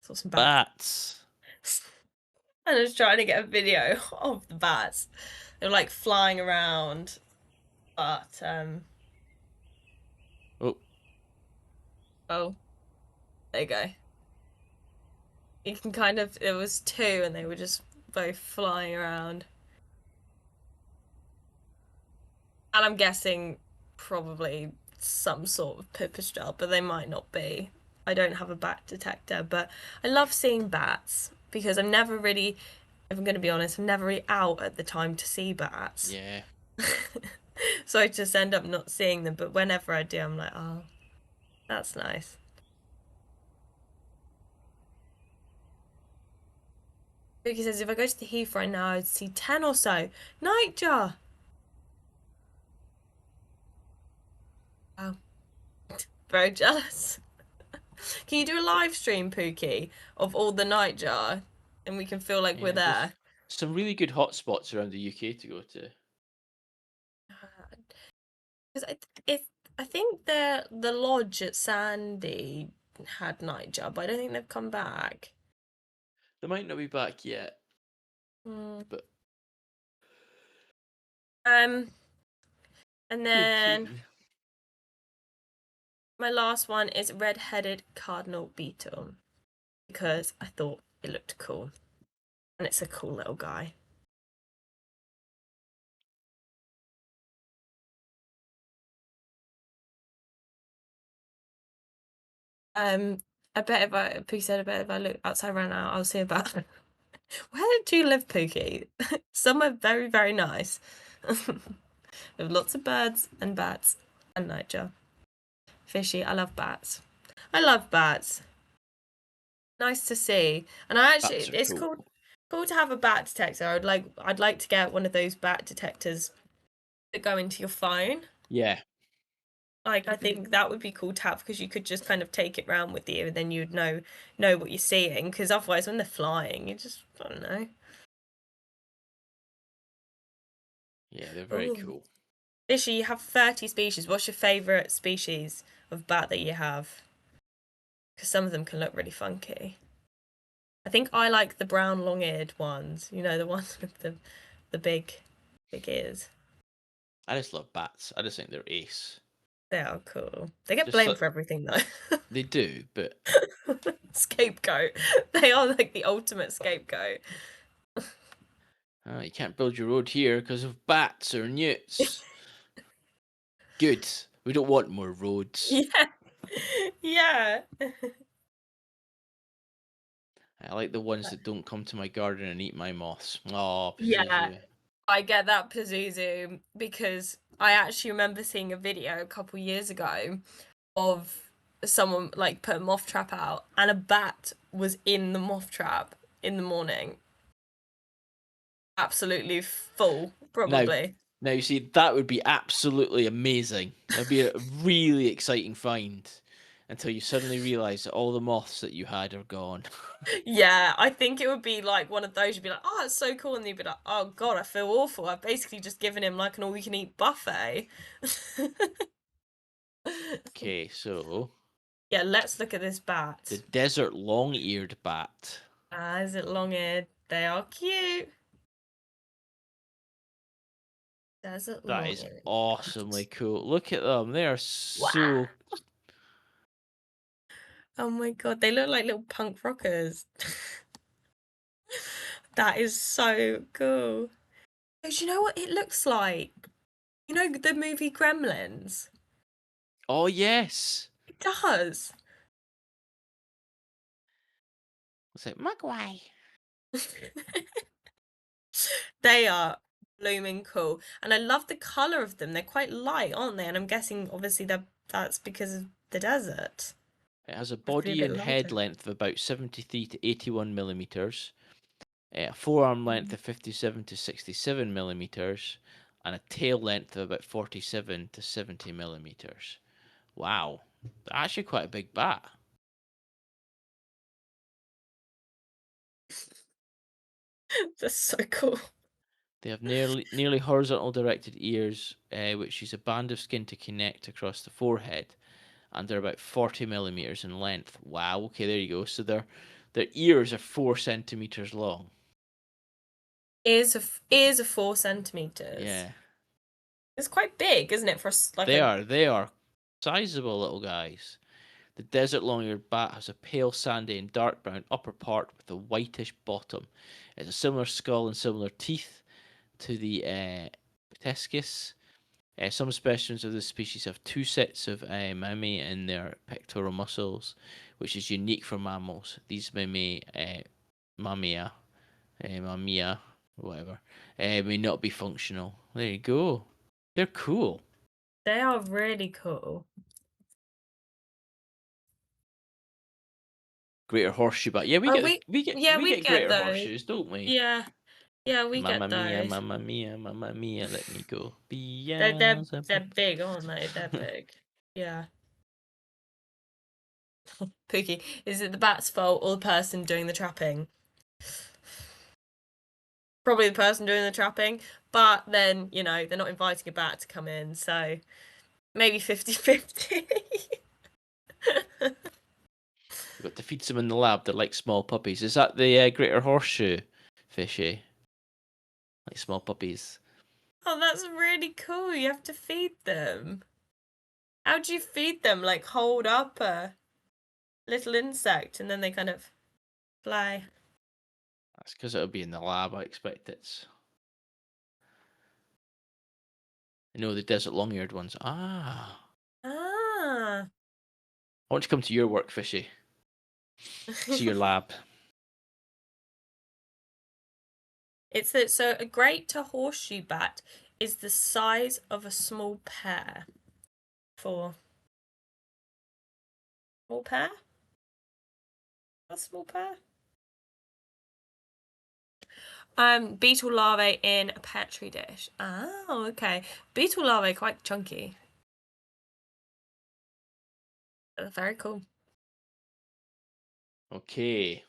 Saw some bats. Bats. I was trying to get a video of the bats. They're like flying around, but Oh, oh, there you go. You can kind of, it was two and they were just both flying around. And I'm guessing probably some sort of pipistrelle, but they might not be. I don't have a bat detector, but I love seeing bats because I'm never really, if I'm going to be honest, I'm never really out at the time to see bats. yeah. So I just end up not seeing them, but whenever I do, I'm like, oh, that's nice. Vicky says if I go to the Heath right now, I'd see 10 or so. Nightjar! Wow, very jealous. Can you do a live stream, Pookie, of all the Nightjar? And we can feel like we're Yeah, there's there. some really good hotspots around the UK to go to. Because I think the lodge at Sandy had Nightjar, but I don't think they've come back. They might not be back yet, Hmm. but Um, and then okay. my last one is red-headed cardinal beetle because I thought it looked cool, and it's a cool little guy. I bet if Pookie said, I bet if I look outside right now, I'll see a bat. Where do you live, Pookie? Somewhere very, very nice. With lots of birds and bats and nightjar. Fishy, I love bats. I love bats. Nice to see. And I actually, Bats are it's cool. cool to have a bat detector. I'd like to get one of those bat detectors that go into your phone. Yeah, Like I think that would be cool to have because you could just kind of take it round with you and then you'd know what you're seeing. Because otherwise, when they're flying, you just I don't know. yeah, they're very Oh, cool. Fishy, you have 30 species. What's your favourite species of bat that you have? Because some of them can look really funky. I think I like the brown long-eared ones. You know, the ones with the big ears. I just love bats. I just think they're ace. They are cool. They get Just blamed like for everything though. they do, but Scapegoat. They are like the ultimate scapegoat. you can't build your road here because of bats or newts. Good. We don't want more roads. Yeah. Yeah. I like the ones that don't come to my garden and eat my moths. Oh, Yeah. Pazuzu. I get that Pazuzu because I actually remember seeing a video a couple years ago of someone like put a moth trap out and a bat was in the moth trap in the morning. Absolutely full, Now, probably. now you see that would be absolutely amazing. That'd be a really exciting find until you suddenly realise that all the moths that you had are gone. Yeah, I think it would be like one of those you'd be like, oh, it's so cool, and you'd be like, oh God, I feel awful. I've basically just given him like an all-you-can-eat buffet. Okay, so Yeah, let's look at this the bat. desert long-eared bat. Ah, is it long-eared? They are cute. Desert That is long-eared awesomely bat. cool. Look at them. They are Wow. so. Oh my god, they look like little punk rockers. That is so cool. Oh, do you know what it looks like? You know the movie Gremlins? Oh, yes. It does. It's like, Mogwai. They are blooming cool. And I love the colour of them. They're quite light, aren't they? And I'm guessing obviously that's because of the desert. It has a Have to be a body bit and head lighter. length of about 73 to 81 millimeters, a forearm length Mm. of 57 to 67 millimeters, and a tail length of about 47 to 70 millimeters. Wow. They're actually quite a big bat. That's so cool. They have nearly horizontal directed ears, which use a band of skin to connect across the forehead, and they're about 40 millimeters in length. Wow. Okay, there you go. So their ears are 4 centimeters long. Ears of 4 centimeters. Yeah, It's quite big, isn't it, for like they a. are. They are sizable little guys. The desert long-eared bat has a pale sandy and dark brown upper part with a whitish bottom. It has a similar skull and similar teeth to the Pithecia. Some specimens of this species have two sets of mammae in their pectoral muscles, which is unique for mammals. These mammae, mammia, whatever, may not be functional. There you go. They're cool. They are really cool. Greater horseshoe bat. Yeah, we Oh, get yeah, we we get get greater those. horseshoes, don't we? Yeah, yeah, we Mamma get mia, those. mamma mia, mamma mia, let me go. They're Beelzebub. big, aren't they? They're big. Yeah. Pookie, is it the bat's fault or the person doing the trapping? Probably the person doing the trapping, but then, they're not inviting a bat to come in, so maybe 50-50. We've got to feed them in the lab. They're like small puppies. Is that the greater horseshoe fishy? Like small puppies. Oh, that's really cool. You have to feed them. How do you feed them? Like hold up a little insect and then they kind of fly. That's because it'll be in the lab. I expect it's. I know the desert long-eared ones. Ah. Ah. I want to come to your work, fishy. See your lab. So a great to horseshoe bat is the size of a small pear. For small pear? A small pear? Beetle larvae in a petri dish. Oh, okay. Beetle larvae quite chunky. Very cool. Okay.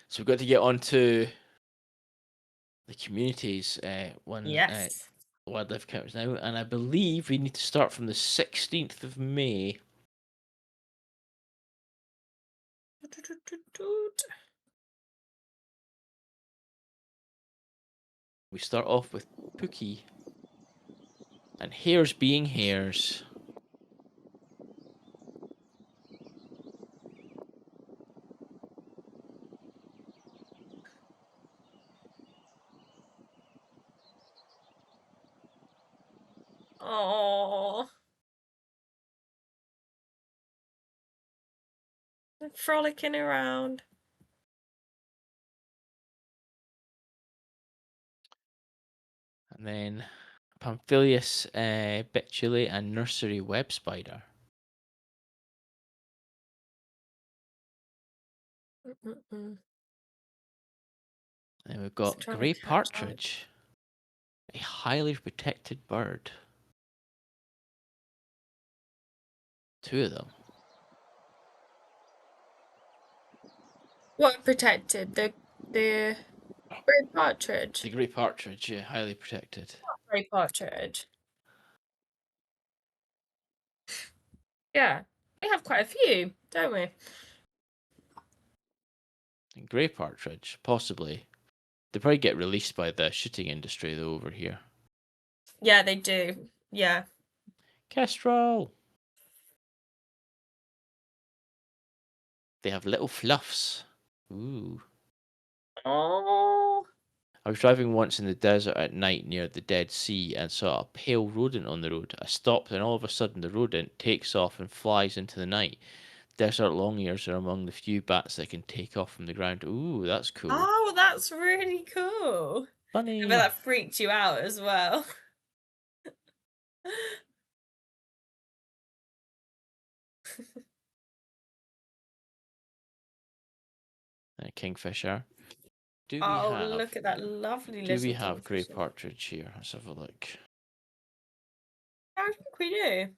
So we've got to get on to the communities Yes. wildlife counters now, and I believe we need to start from the 16th of May. We start off with Pookie and hares being hares. Oh, frolicking around. And then Pamphilius bituli and nursery web spider. Mm-mm-mm. And we've Just got trying to grey catch up. partridge, a highly protected bird. Two of them. What protected? The grey partridge. The grey partridge, yeah, highly protected. Grey partridge. Yeah, we have quite a few, don't we? And grey partridge, possibly They probably get released by the shooting industry though over here. Yeah, they do. Yeah. Kestrel. They have little fluffs. Ooh. Oh. I was driving once in the desert at night near the Dead Sea and saw a pale rodent on the road. I stopped and all of a sudden the rodent takes off and flies into the night. Desert long-ears are among the few bats that can take off from the ground. Ooh, that's cool. Oh, that's really cool. I Funny. bet that freaked you out as well. Kingfisher. Do we Oh, have look at that lovely do little we have grey kingfisher. partridge here? Let's have a look. I think we do.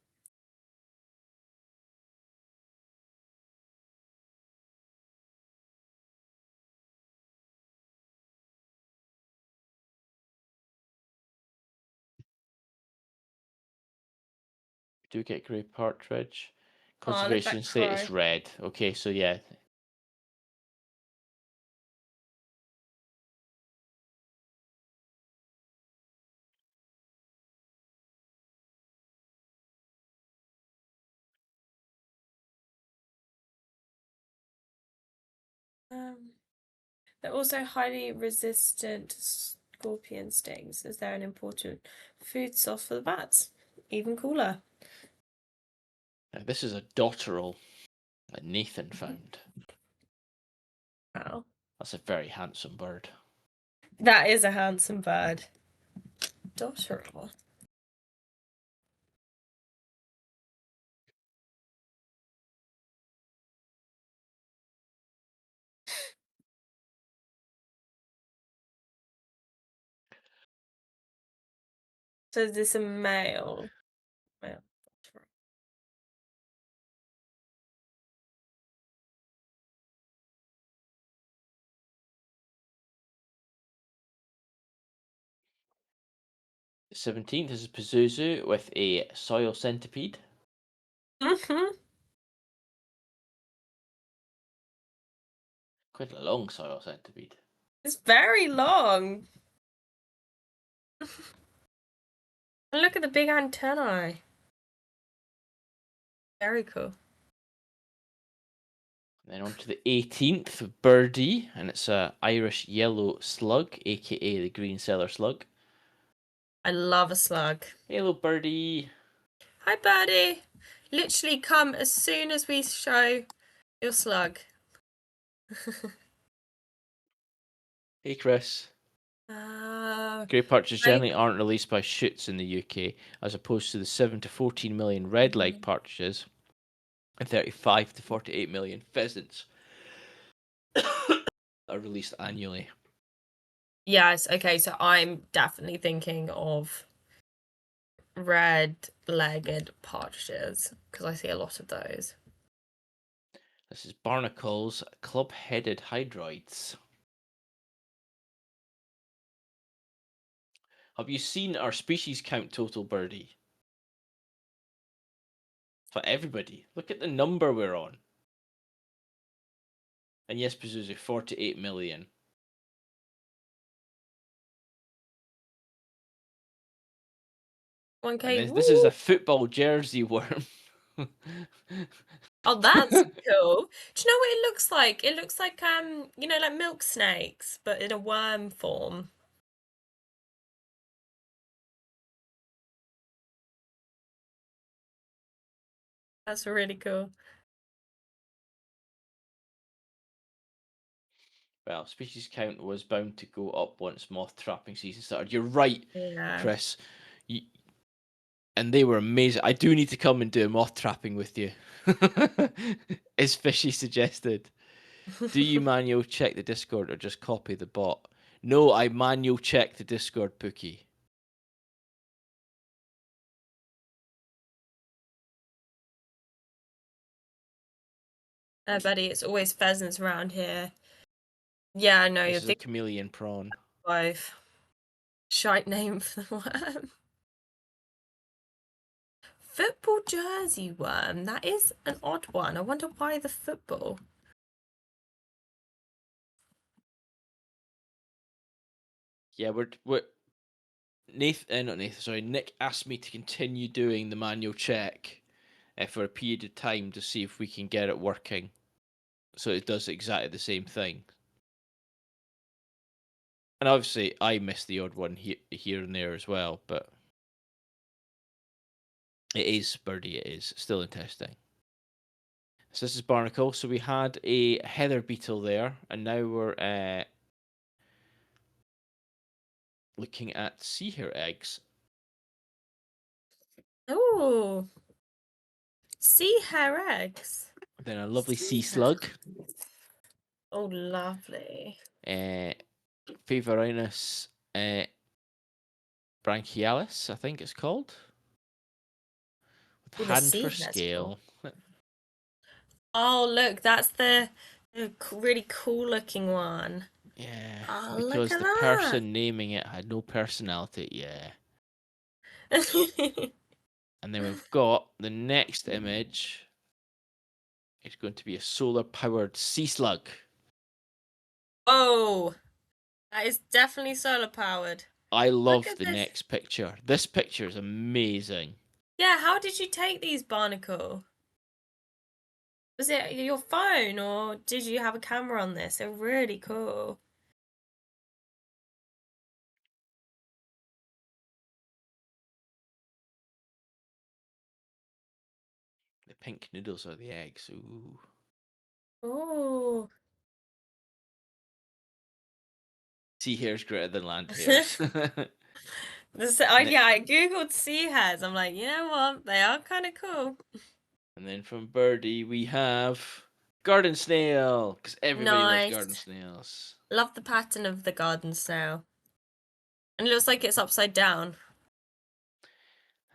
Do we get grey partridge? Oh, look at Conservation that status crow. red. Okay, so yeah. They're also highly resistant to scorpion stings, as they're an important food source for the bats. Even cooler. Now, this is a dotterel that Nathan found. Wow. That's a very handsome bird. That is a handsome bird. Dotterel. So is this a male? Male dotterel. 17th is Pazuzu with a soil centipede. Mm-hmm. Quite a long soil centipede. It's very long. And look at the big antennae. Very cool. And then on to the 18th, Birdie, and it's a Irish yellow slug, aka the green cellar slug. I love a slug. Hello, Birdie. Hi, birdie. Literally come as soon as we show your slug. Hey, Chris. Oh, Grey partridges I- generally aren't released by shoots in the UK, as opposed to the 7 to 14 million red-legged partridges and 35 to 48 million pheasants are released annually. yes, okay, so I'm definitely thinking of red-legged partridges because I see a lot of those. This is barnacles, club-headed hydroids. Have you seen our species count total, Birdie? For everybody. Look at the number we're on. And yes, Pazuzu, 48 million. And 1K. this is a football jersey worm. Oh, that's cool. Do you know what it looks like? It looks like you know, like milk snakes, but in a worm form. That's really cool. Well, species count was bound to go up once moth trapping season started. You're right, Yeah. Chris. And they were amazing. I do need to come and do a moth trapping with you. As Fishy suggested. Do you manual check the Discord or just copy the bot? No, I manual check the Discord, Pookie. Buddy, it's always pheasants around here. Yeah, I know, you're This is a thinking chameleon prawn. both. Shite name for the worm. Football jersey worm. That is an odd one. I wonder why the football. Yeah, we're Nathan, not Nathan, sorry, Nick asked me to continue doing the manual check for a period of time to see if we can get it working. So it does exactly the same thing. And obviously, I missed the odd one here and there as well, but it is Birdie. It is still in testing. So this is Barnacle. So we had a heather beetle there, and now we're looking at sea hare eggs. Oh, sea hare eggs. Then a lovely sea Sea hare. slug. Oh, lovely. Favorinus branchialis, I think it's called. With Ooh, the hand sea for hare's scale. cool. Oh, look, that's the really cool looking one. Yeah, Oh, look because at the that. person naming it had no personality. Yeah. And then we've got the next image. It's going to be a solar powered sea slug. Oh, that is definitely solar powered. I Look love at the this. next picture. This picture is amazing. Yeah, how did you take these, Barnacle? Was it your phone or did you have a camera on this? They're really cool. The pink noodles are the eggs. Ooh. Oh. Sea hares greater than land hares. Yeah, I googled sea hares. I'm like, you know what? They are kind of cool. And then from Birdie, we have garden snail, because everybody loves garden Nice. snails. Love the pattern of the garden snail. And it looks like it's upside down.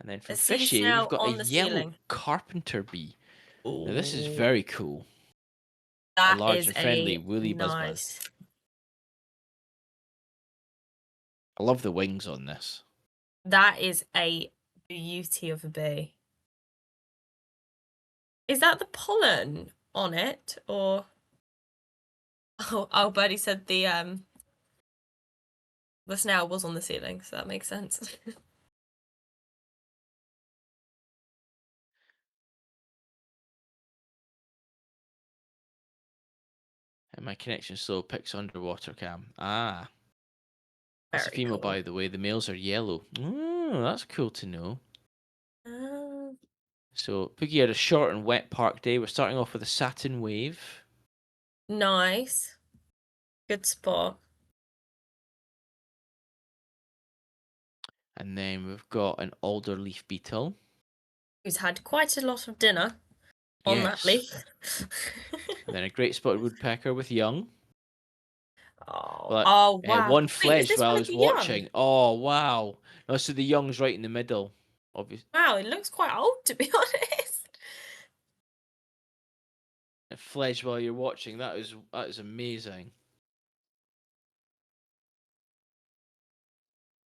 And then A from sea Fishy, we've snail got a on the yellow ceiling. carpenter bee. Now, this is Oh, very cool. A that large is and friendly a woolly buzzbuzz. nice. I love the wings on this. That is a beauty of a bee. Is that the pollen on it, or? Oh, Birdie said the snail was on the ceiling, so that makes sense. And my connection's slow, picks underwater cam. Ah. That's a Very female, cool. by the way. The males are yellow. Oh, that's cool to know. Uh, So, Pookie had a short and wet park day. We're starting off with a satin wave. nice. Good spot. And then we've got an alder leaf beetle. Who's had quite a lot of dinner on that Yes. leaf. And then a great spotted woodpecker with young. Oh, Well, oh wow. one Wait, is fledged this while I one of was the young? watching. Oh, wow. No, so the young's right in the middle. Obviously. Wow, it looks quite old to be honest. It fledged while you're watching. That is amazing.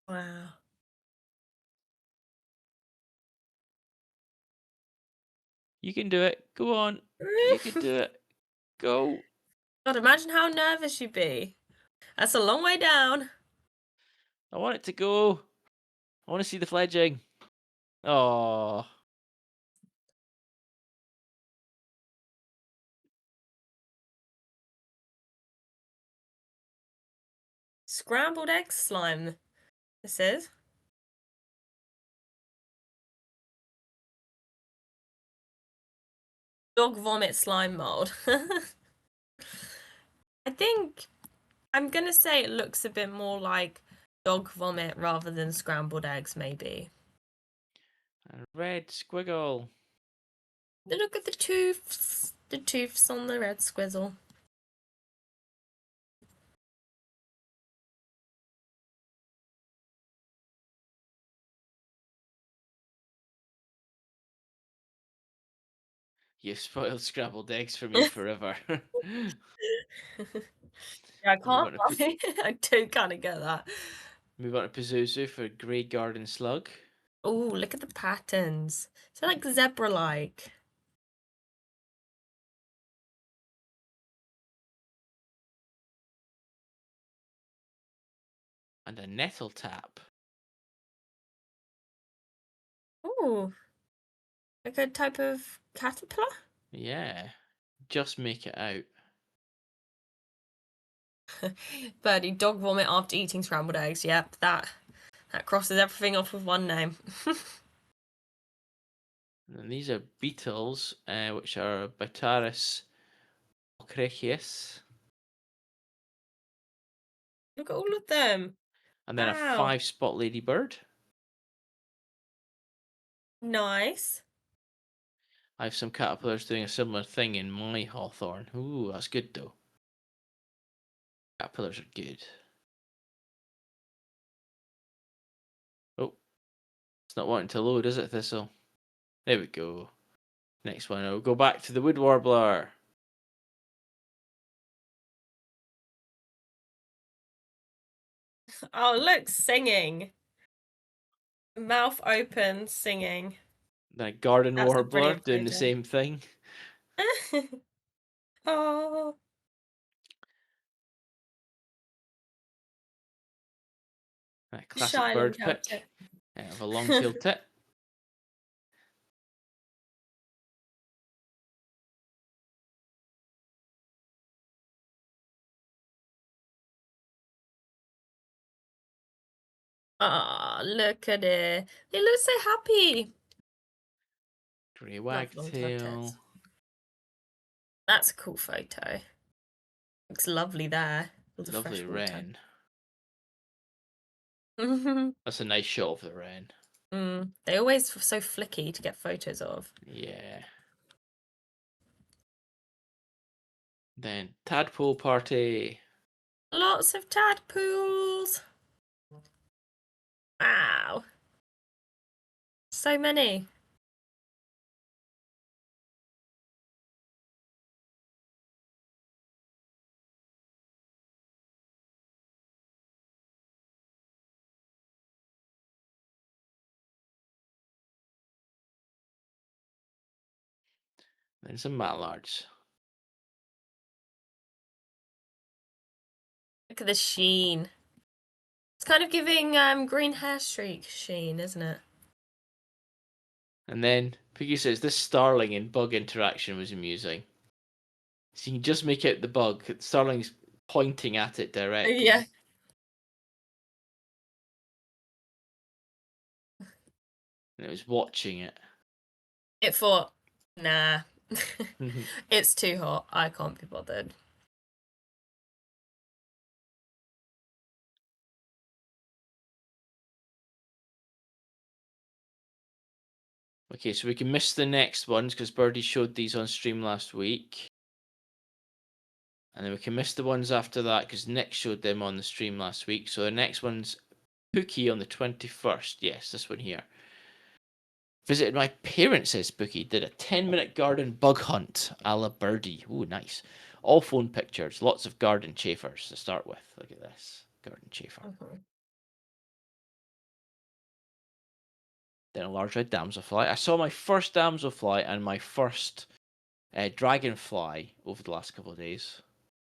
Wow. You can do it. Go on. You can do it. Go. God, imagine how nervous you'd be. That's a long way down. I want it to go. I want to see the fledging. Oh. Scrambled egg slime, this is. Dog vomit slime mold. I think I'm gonna say it looks a bit more like dog vomit rather than scrambled eggs, maybe. A red squiggle. Look at the tooths. The tooths on the red squizzle. You've spoiled scrambled eggs for me forever. Yeah, I Move can't on to lie. I do kind of get that. move on to Pazuzu for grey garden slug. Oh, look at the patterns. So like zebra-like. and a nettle tap. Ooh, a good type of caterpillar. Yeah, just make it out. Birdie, dog vomit after eating scrambled eggs. Yep, that crosses everything off with one name. And these are beetles, which are Bitaris ochraceus. Look at all of them. And then a Wow. 5-spot ladybird. Nice. I have some caterpillars doing a similar thing in my hawthorn. Ooh, that's good though. Caterpillars are good. Oh, it's not wanting to load, is it, Thistle? There we go. Next one, I'll go back to the wood warbler. Oh, look, singing. Mouth open, singing. Then a garden That's a warbler brilliant doing the photo. same thing. Oh, A classic shining bird Celtic. pick of a long-tailed tit. Ah, look at it. They look so happy. Grey Love long-tailed tits. wagtail. That's a cool photo. Looks lovely there. All the Lovely fresh water. wren. That's a nice shot of the wren. They always so flicky to get photos of. Yeah. Then tadpole party. Lots of tadpoles. Wow. So many. Then some mallards. Look at the sheen. It's kind of giving green hair streak sheen, isn't it? And then Piggy says this starling and bug interaction was amusing. So you can just make out the bug. Starling's pointing at it directly. Yeah. And it was watching it. It thought, nah. It's too hot. I can't be bothered. Okay, so we can miss the next ones because Birdie showed these on stream last week. And then we can miss the ones after that because Nick showed them on the stream last week. So the next one's Pookie on the 21st. Yes, this one here. Visited my parents, says Pookie. Did a 10-minute garden bug hunt a la Birdie. Ooh, nice. All phone pictures. Lots of garden chafers to start with. Look at this. Garden chafer. Then a large red damselfly. I saw my first damselfly and my first dragonfly over the last couple of days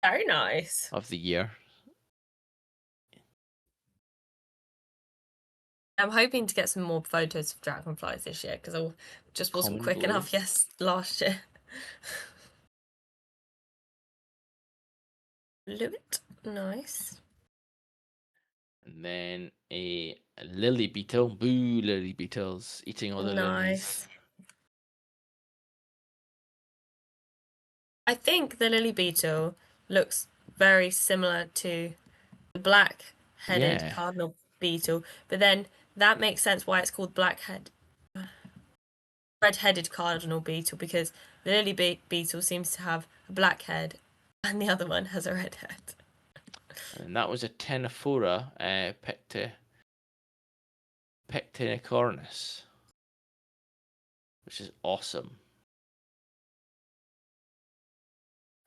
Very nice. of the year. I'm hoping to get some more photos of dragonflies this year because I just wasn't Common quick blue. enough last year. Louet, nice. And then a lily beetle. Boo, lily beetles. Eating all the Nice. lilies. I think the lily beetle looks very similar to the black-headed Yeah. cardinal beetle, but then that makes sense why it's called red-headed cardinal beetle because the lily beetle seems to have a black head and the other one has a red head. And that was a Tenephora pectinicornis, which is awesome.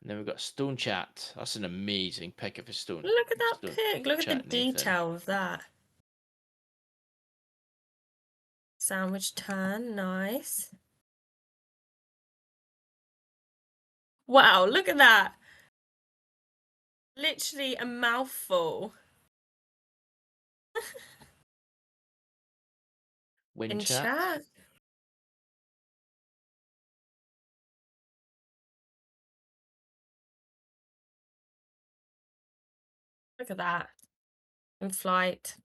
And then we've got Stone Chat. That's an amazing pick of a stone. Look at that Stone pic. Look at the Chat, Nathan. detail of that. Sandwich turn, nice. Wow, look at that. Literally a mouthful. Wind In chat. chat. Look at that. In flight.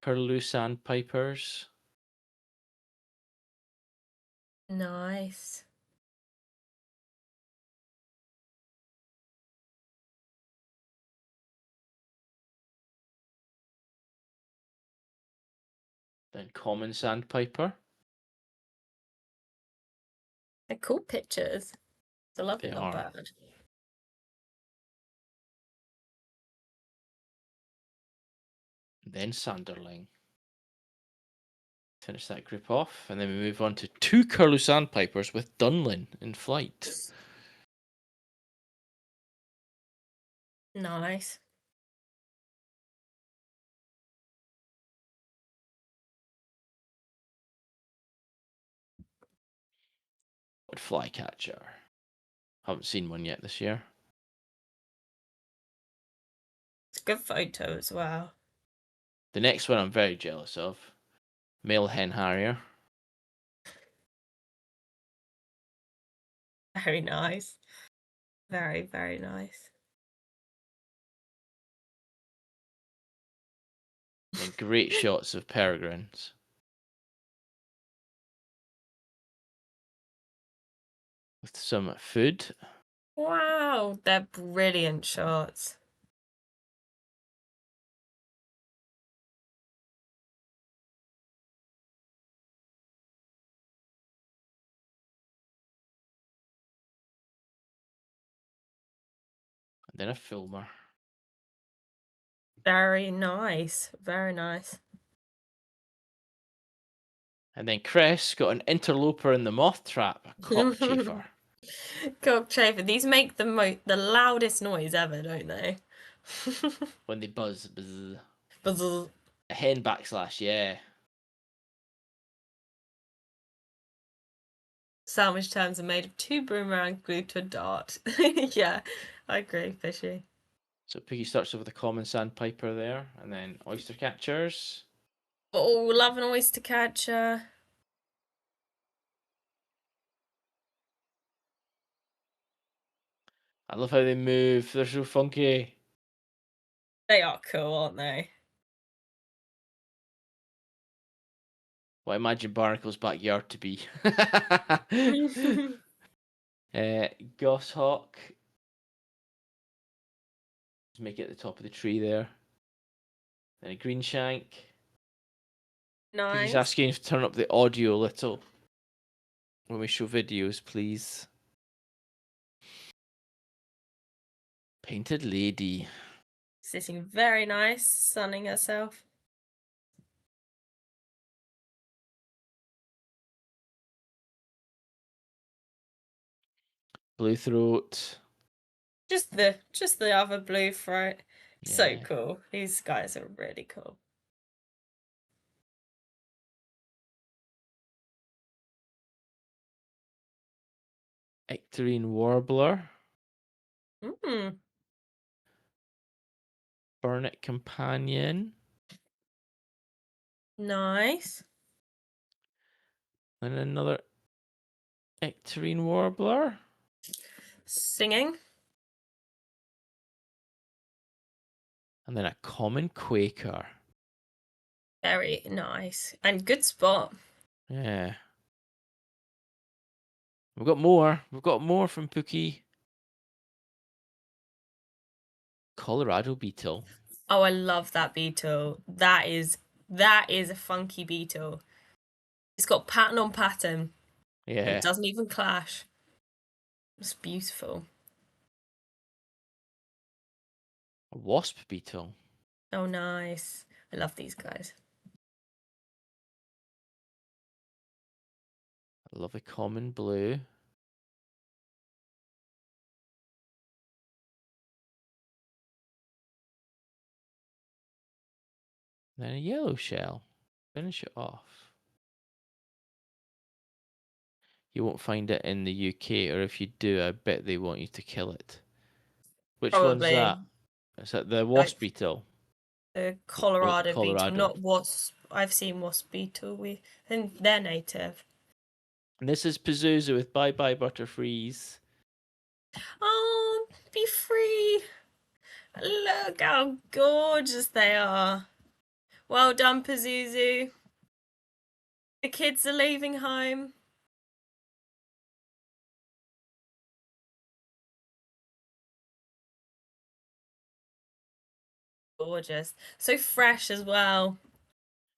Curlew sandpipers. Nice. Then common sandpiper. They're cool pictures. It's a lovely They little are. bird. Then sanderling. Finish that group off, and then we move on to two curlew sandpipers with Dunlin in flight. Nice. Flycatcher. Haven't seen one yet this year. It's a good photo as well. The next one I'm very jealous of. Male hen harrier. Very nice. Very, very nice. And great shots of peregrines. With some food. Wow, they're brilliant shots. And then a filmer. Very nice. Very nice. And then Cress got an interloper in the moth trap, a cockchafer. Cockchafer. These make the loudest noise ever, don't they? When they buzz. Buzz. Buzz. A hen backslash, yeah. Sandwich terms are made of two boomerangs glued to a dart. Yeah, I agree, Fishy. So Piggy starts off with a common sandpiper there, and then oyster catchers. Oh, love an oyster catcher. I love how they move. They're so funky. They are cool, aren't they? What I imagine Barnacle's backyard to be. Goshawk. Just make it at the top of the tree there. Then a green shank. Piggy's Nice. asking you to turn up the audio a little when we show videos, please. Painted lady. Sitting very nice, sunning herself. Blue throat. Just the other blue throat. So Yeah. cool. These guys are really cool. Ectorine warbler. Mm, Burnet companion. nice. And another Ectorine warbler. Singing. And then a common quaker. Very nice. And good spot. Yeah. We've got more. We've got more from Pookie. Colorado beetle. Oh, I love that beetle. That is a funky beetle. It's got pattern on pattern. Yeah. It doesn't even clash. It's beautiful. A wasp beetle. Oh, nice. I love these guys. I love a common blue. Then a yellow shell. Finish it off. You won't find it in the UK, or if you do, I bet they want you to kill it. Which one's Probably. that? Is that the wasp beetle? The Colorado beetle, Colorado. not I've seen wasp beetle. I think they're native. And this is Pazuzu with Bye Bye Butterfreeze. Oh, be free. Look how gorgeous they are. Well done, Pazuzu. The kids are leaving home. Gorgeous. So fresh as well.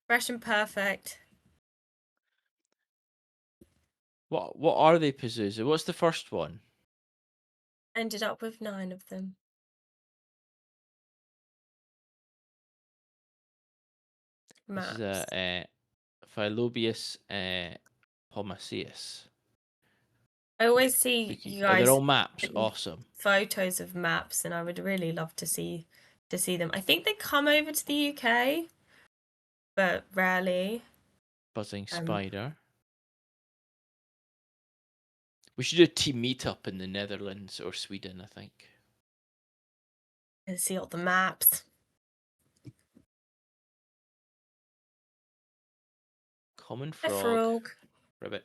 Fresh and perfect. What are they, Pazuzu? What's the first one? Ended up with 9 of them. This is Maps. a Phyllobius palmaceus. I always see you Oh, they're guys all maps. Awesome. photos of maps, and I would really love to see them. I think they come over to the UK, but rarely. Buzzing spider. We should do a team meetup in the Netherlands or Sweden, I think. And see all the maps. Common A frog. frog. Ribbit.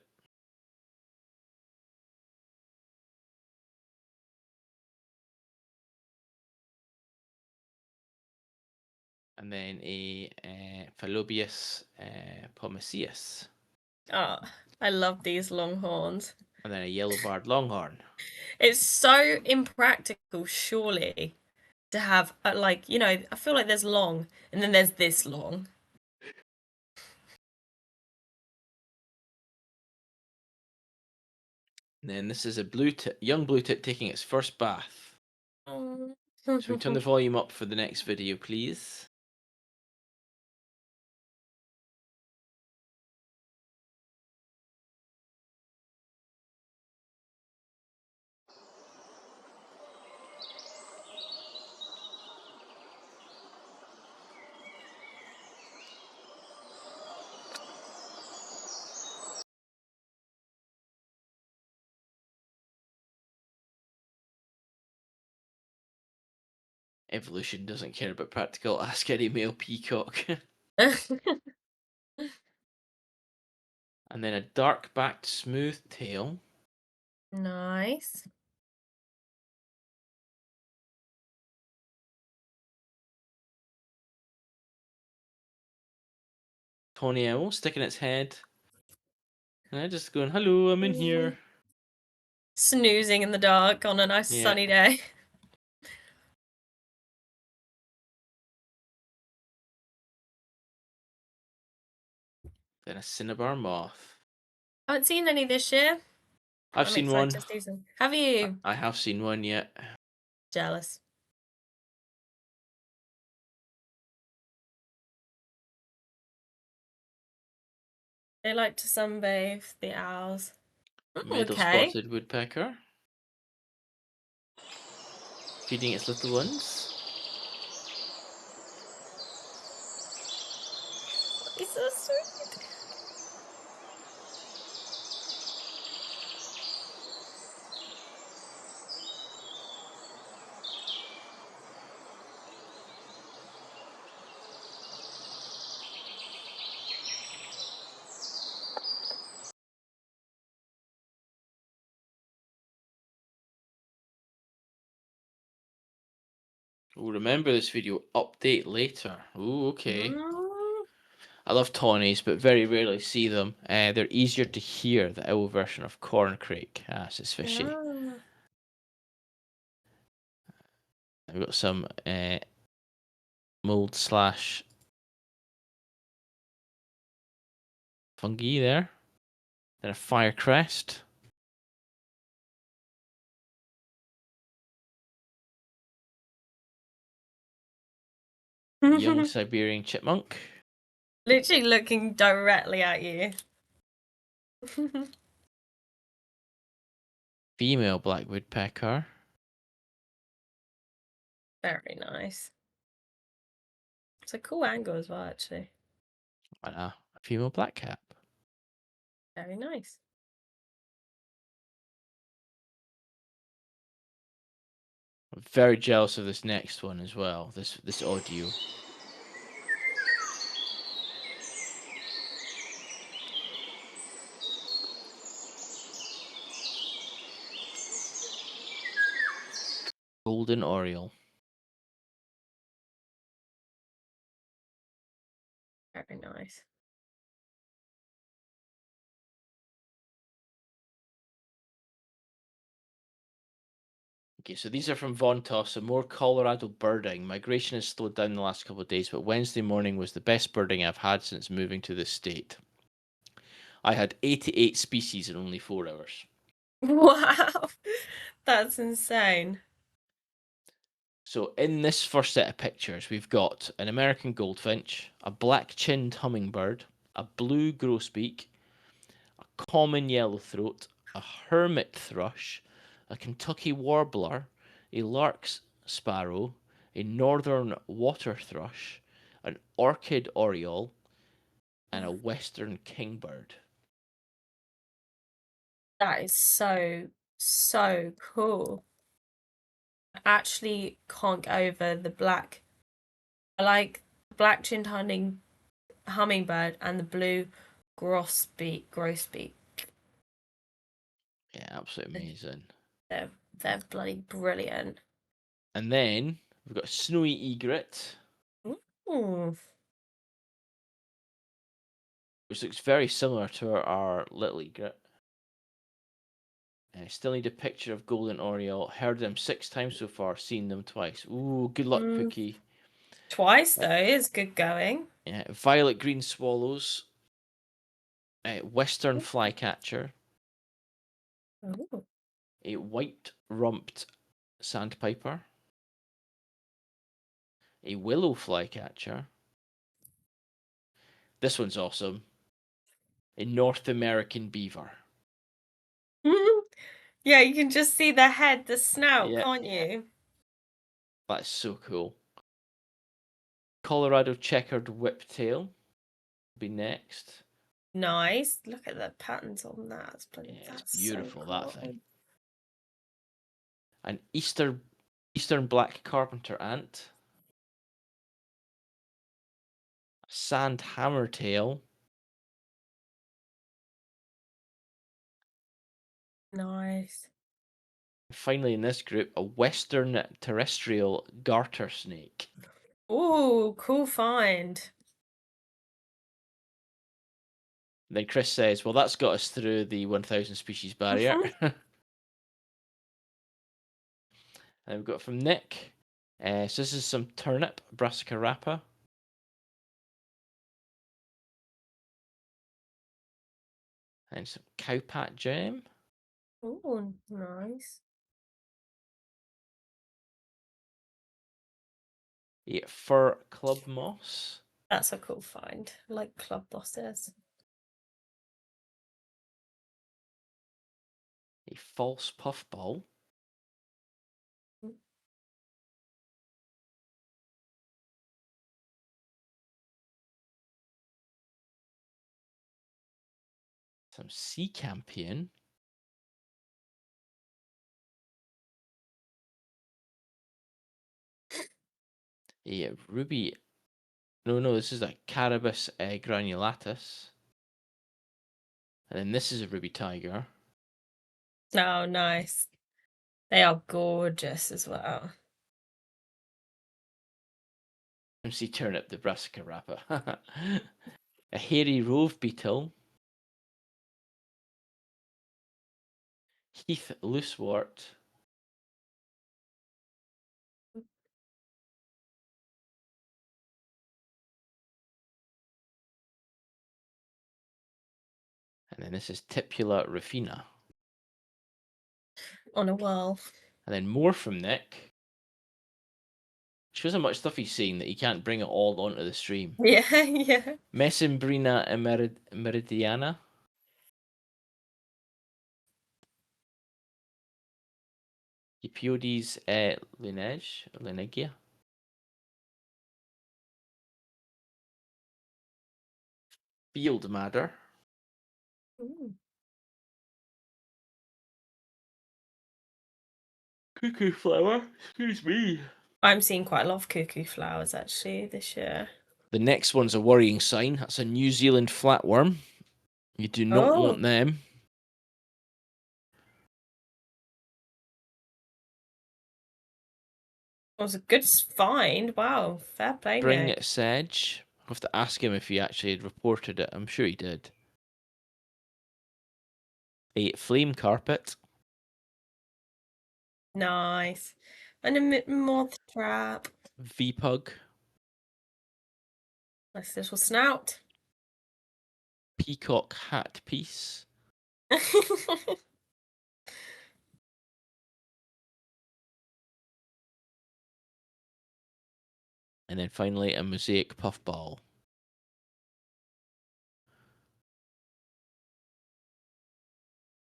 And then a Phyllobius palmaceus. Oh, I love these longhorns. And then a yellow-barred longhorn. It's so impractical, surely, to have like, I feel like there's long, and then there's this long. And then this is a young blue tit taking its first bath. Oh. So we turn the volume up for the next video, please. Evolution doesn't care about practical. Ask any male peacock. And then a dark-backed smooth tail. Nice. Tawny owl sticking its head. And just going, hello, I'm in here. Snoozing in the dark on a nice sunny day. Then a cinnabar moth. I haven't seen any this year. I've seen one. To see some. Have you? I have seen one yet. Jealous. They like to sunbathe, the owls. Middle spotted woodpecker. Feeding its little ones. He's so sweet. Oh, remember this video. Update later. Oh, okay. Mm. I love tawnies, but very rarely see them. They're easier to hear, the owl version of corncrake. Ah, this is fishy. Ah. I've got some mold / fungi there. Then a firecrest. Young Siberian chipmunk. Literally looking directly at you. Female black woodpecker. Very nice. It's a cool angle as well, actually. And a female blackcap. Very nice. I'm very jealous of this next one as well. This audio. golden oriole. Very nice. Okay, so these are from Vontos, so more Colorado birding. Migration has slowed down the last couple of days, but Wednesday morning was the best birding I've had since moving to the state. I had 88 species in only 4 hours. Wow, that's insane. So in this first set of pictures, we've got an American goldfinch, a black-chinned hummingbird, a blue grosbeak, a common yellowthroat, a hermit thrush, a Kentucky warbler, a lark's sparrow, a northern water thrush, an orchid oriole, and a western kingbird. That is so, so cool. I actually can't get over the black. I like black-chinned hummingbird and the blue grosbeak. Yeah, absolutely amazing. They're bloody brilliant. And then we've got a snowy egret, Ooh, which looks very similar to our little egret. Still need a picture of golden oriole. Heard them 6 times so far, seen them twice. Ooh, good luck, Pookie. twice though is good going. Yeah, violet green swallows, western flycatcher, Ooh, a white rumped sandpiper, a willow flycatcher. This one's awesome. A North American beaver. yeah, you can just see the head, the snout, Yeah, can't you? that's so cool. Colorado checkered whiptail will be next. Nice. Look at the patterns on that. It's Yeah, it's that's beautiful, so that cool. thing. An eastern black carpenter ant. A sand hammertail. Nice. Finally, in this group, a western terrestrial garter snake. Ooh, cool find. Then Chris says, well, that's got us through the 1,000 species barrier. And we've got from Nick. So this is some turnip, Brassica rapa. And some cowpat gem. Ooh, nice. A fir club moss. That's a cool find. I like club bosses. A false puffball. Some sea campion. A ruby. No, this is a Carabus granulatus. And then this is a ruby tiger. Oh, nice. They are gorgeous as well. MC turnip, the Brassica rapa. A hairy rove beetle. Heath loosewort. And then this is Tipula rufina. On a wall. And then more from Nick. Shows how much stuff he's seeing that he can't bring it all onto the stream. Yeah, yeah. Messembrina meridiana. Epiodes linegia. Field madder. Ooh. Cuckoo flower. Excuse me. I'm seeing quite a lot of cuckoo flowers actually this year. The next one's a worrying sign. That's a New Zealand flatworm. You do not Oh. want them. was a good find. Wow, fair play, Bring Nick. It Sedge. I have to ask him if he actually had reported it. I'm sure he did. A Flame Carpet. Nice. And a moth trap. V-Pug. Nice little snout. Peacock Hat Piece. And then finally a Mosaic Puffball.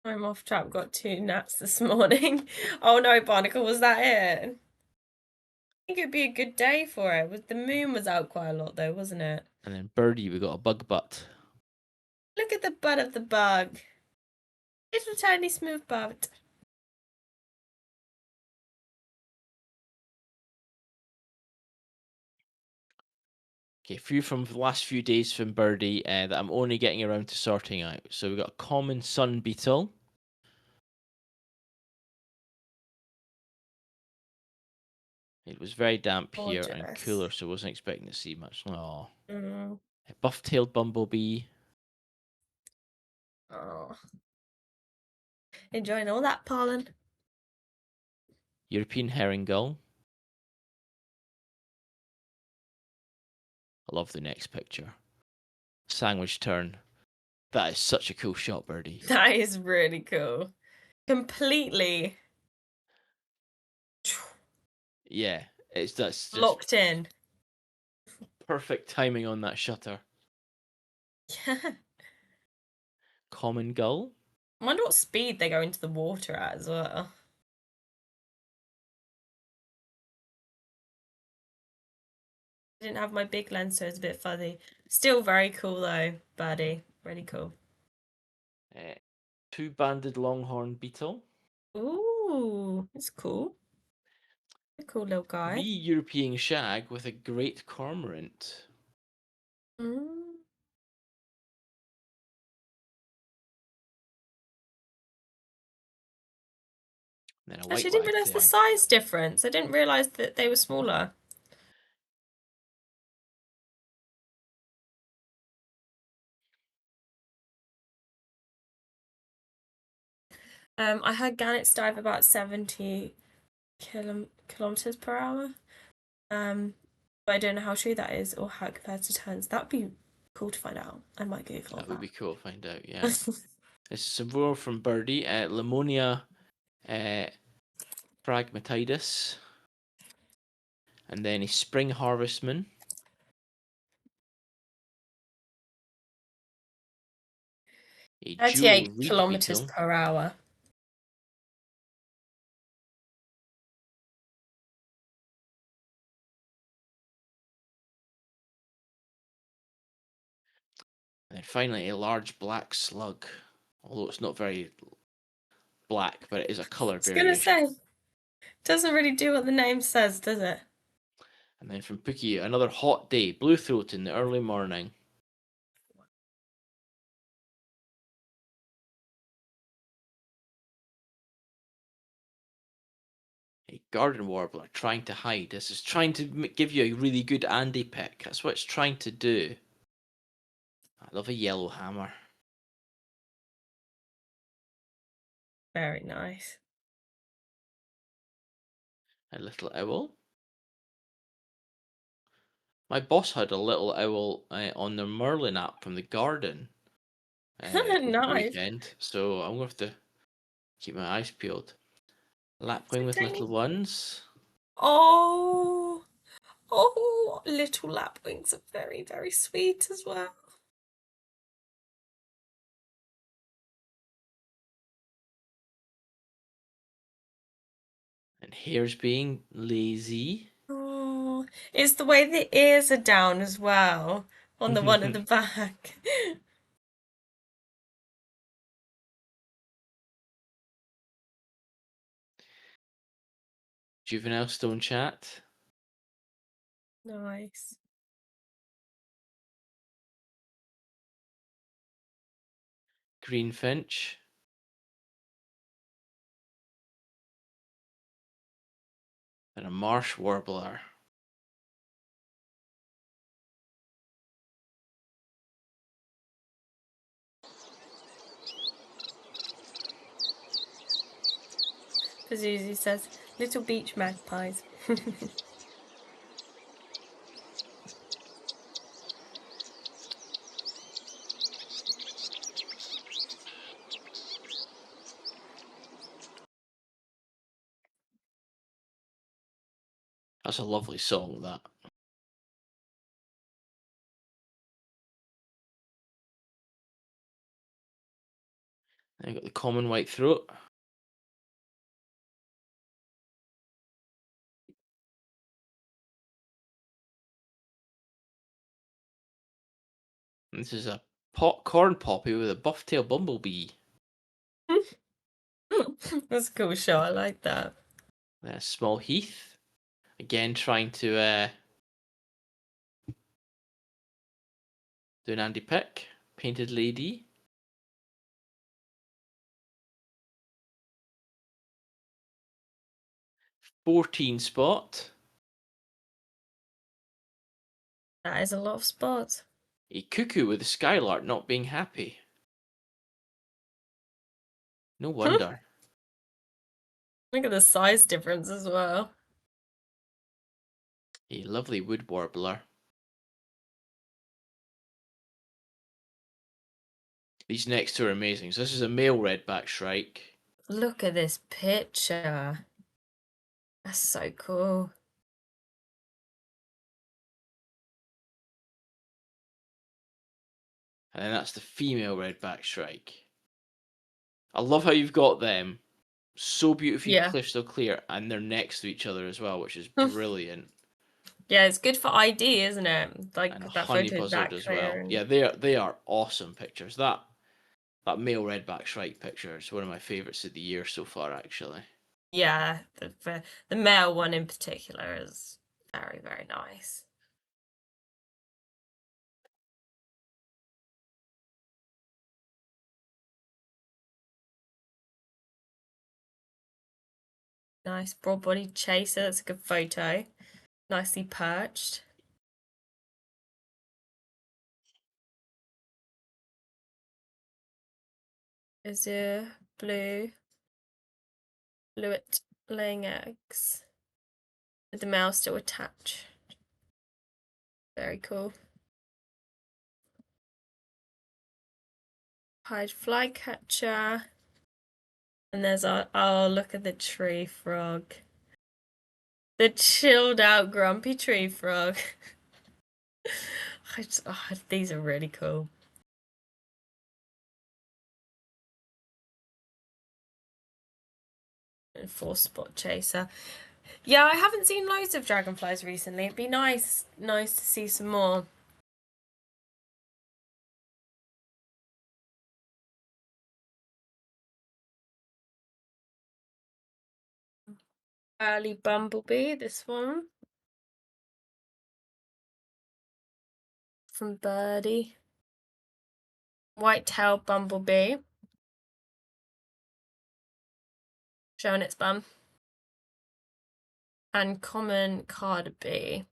My moth trap got 2 nuts this morning. Oh no, Barnacle, was that it? I think it'd be a good day for it. The moon was out quite a lot though, wasn't it? And then Birdie, we got a Bug Butt. Look at the butt of the bug. Little tiny smooth butt. Okay, few from the last few days from Birdie that I'm only getting around to sorting out. So we got a common sun beetle. It was very damp here and Gorgeous. cooler, so I wasn't expecting to see much. Oh, Mm. a buff-tailed bumblebee. Oh. Enjoying all that pollen. European herring gull. I love the next picture. Sandwich tern. That is such a cool shot, Birdie. That is really cool. Completely Yeah, that's just locked in. perfect timing on that shutter. Yeah. Common gull. I wonder what speed they go into the water at as well. I didn't have my big lens, so it's a bit fuzzy. Still very cool though, birdie. Really cool. Two-banded longhorn beetle. Ooh, it's cool. A cool little The guy. European shag with a great cormorant. Mm. Then a white Actually, I didn't realise the wagtail. size difference. I didn't realise that they were smaller. I heard gannets dive about 70 kilometers per hour. But I don't know how true that is or how it compares to terns. That'd be cool to find out. I might Google That would be cool to find out, yeah. that. This is some more from Birdie. Limonia Phragmatidis. And then a spring harvestman. A jewel 38 reed kilometers beetle. per hour. And then finally a large black slug. Although it's not very black, but it is a colour I was gonna variation. say, doesn't really do what the name says, does it? And then from Pookie, another hot day, blue throat in the early morning. A garden warbler trying to hide. This is trying to give you a really good Andy pick. That's what it's trying to do. I love a yellow hammer. Very nice. A little owl. My boss had a little owl on their Merlin app from the garden over the Nice. weekend, so I'm going to have to keep my eyes peeled. So Lapwing with tiny. little ones. Oh, oh, little lapwings are very, very sweet as well. And hares being lazy. Oh, it's the way the ears are down as well on the one at the back. Juvenile stone chat. Nice. Greenfinch. And a marsh warbler. Pazuzu says, little beach magpies. That's a lovely song, that. Then got the common white throat. And this is a corn poppy with a buff-tail bumblebee. That's a cool shot. I like that. Then a small heath. Again, trying to do an Andy Pick. Painted lady. 14 spot. That is a lot of spots. A cuckoo with a skylark not being happy. No wonder. Look at the size difference as well. A lovely wood warbler. These next two are amazing. So this is a male redback shrike. Look at this picture. That's so cool. And then that's the female redback shrike. I love how you've got them so beautifully Yeah. crystal clear and they're next to each other as well, which is brilliant. Yeah, it's good for ID, isn't it? Like And that honey photo is buzzard that as clear. well. And... Yeah, they are awesome pictures. That male redback shrike picture is one of my favourites of the year so far, actually. Yeah, the male one in particular is very, very nice. Nice broad-bodied chaser. That's a good photo. Nicely perched. Azure, blue, bluet laying eggs. With the male still attached. Very cool. Pied flycatcher. And there's our, oh, look at the tree frog. The chilled out grumpy tree frog. These are really cool. And 4-spot chaser. Yeah, I haven't seen loads of dragonflies recently. It'd be nice to see some more. Early bumblebee, this one. From Birdie. White-tailed bumblebee. Showing its bum. And common cardbee.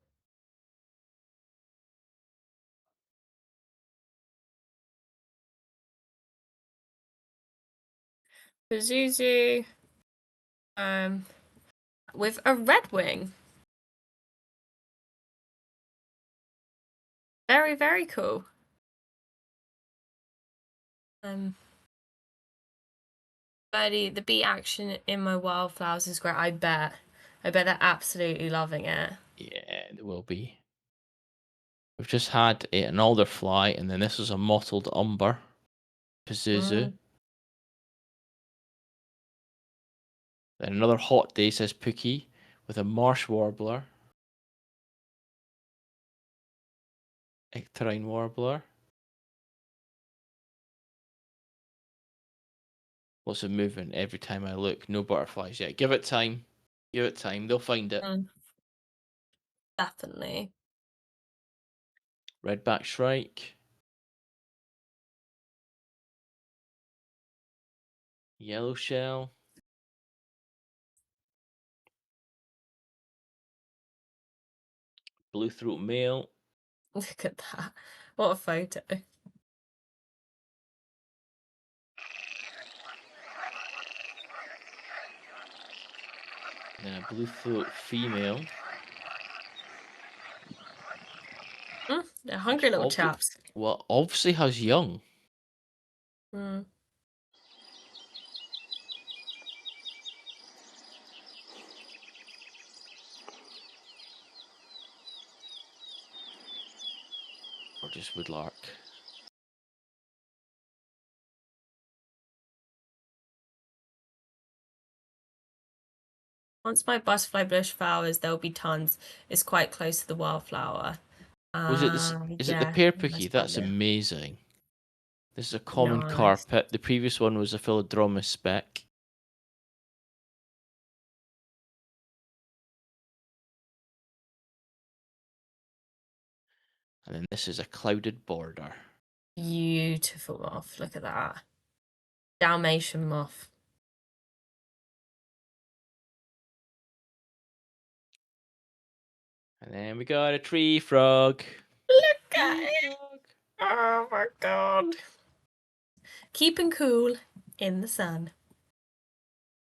Pazuzu. With a red wing. Very, very cool. Birdie, the bee action in my wildflowers is great. I bet they're absolutely loving it. Yeah, there will be. We've just had an alder fly, and then this is a mottled umber. Pazuzu. Then another hot day, says Pookie, with a marsh warbler. Ectorine warbler. Lots of movement every time I look. No butterflies yet. Give it time. Give it time. They'll find it. Definitely. Redback shrike. Yellow shell. blue throat male. Look at that. What a photo. And then a blue throat female. They're hungry little chaps. Well, obviously has young. Mm. Or just woodlark. Once my butterfly bush flowers, there'll be tons. It's quite close to the wildflower. Was it this? Is it the Yeah, pear I pookie? That's found it. amazing. This is a common Nice. carpet. The previous one was a Philodromus speck. And then this is a clouded border. Beautiful moth. Look at that. Dalmatian moth. And then we got a tree frog. Look at it. Oh my god. Keeping cool in the sun.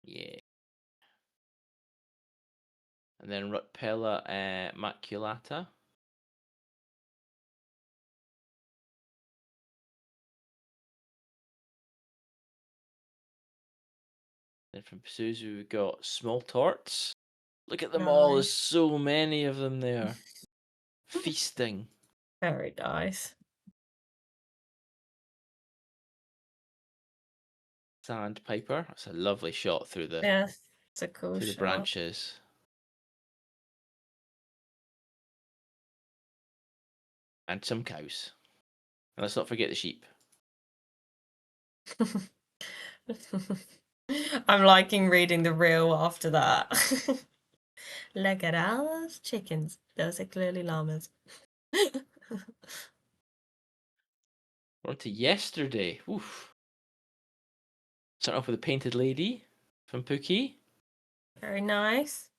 Yeah. And then Rutpella maculata. Then from Pazuzu we got small torts. Look at them all. There's Nice. so many of them there. Feasting. Very nice. Sandpiper. That's a lovely shot through the Yeah, it's a cool through the shot. branches. And some cows. And let's not forget the sheep. I'm liking reading the reel after that. Look at all those chickens. Those are clearly llamas. We're on to yesterday. Oof. Starting off with a painted lady from Pookie. Very nice.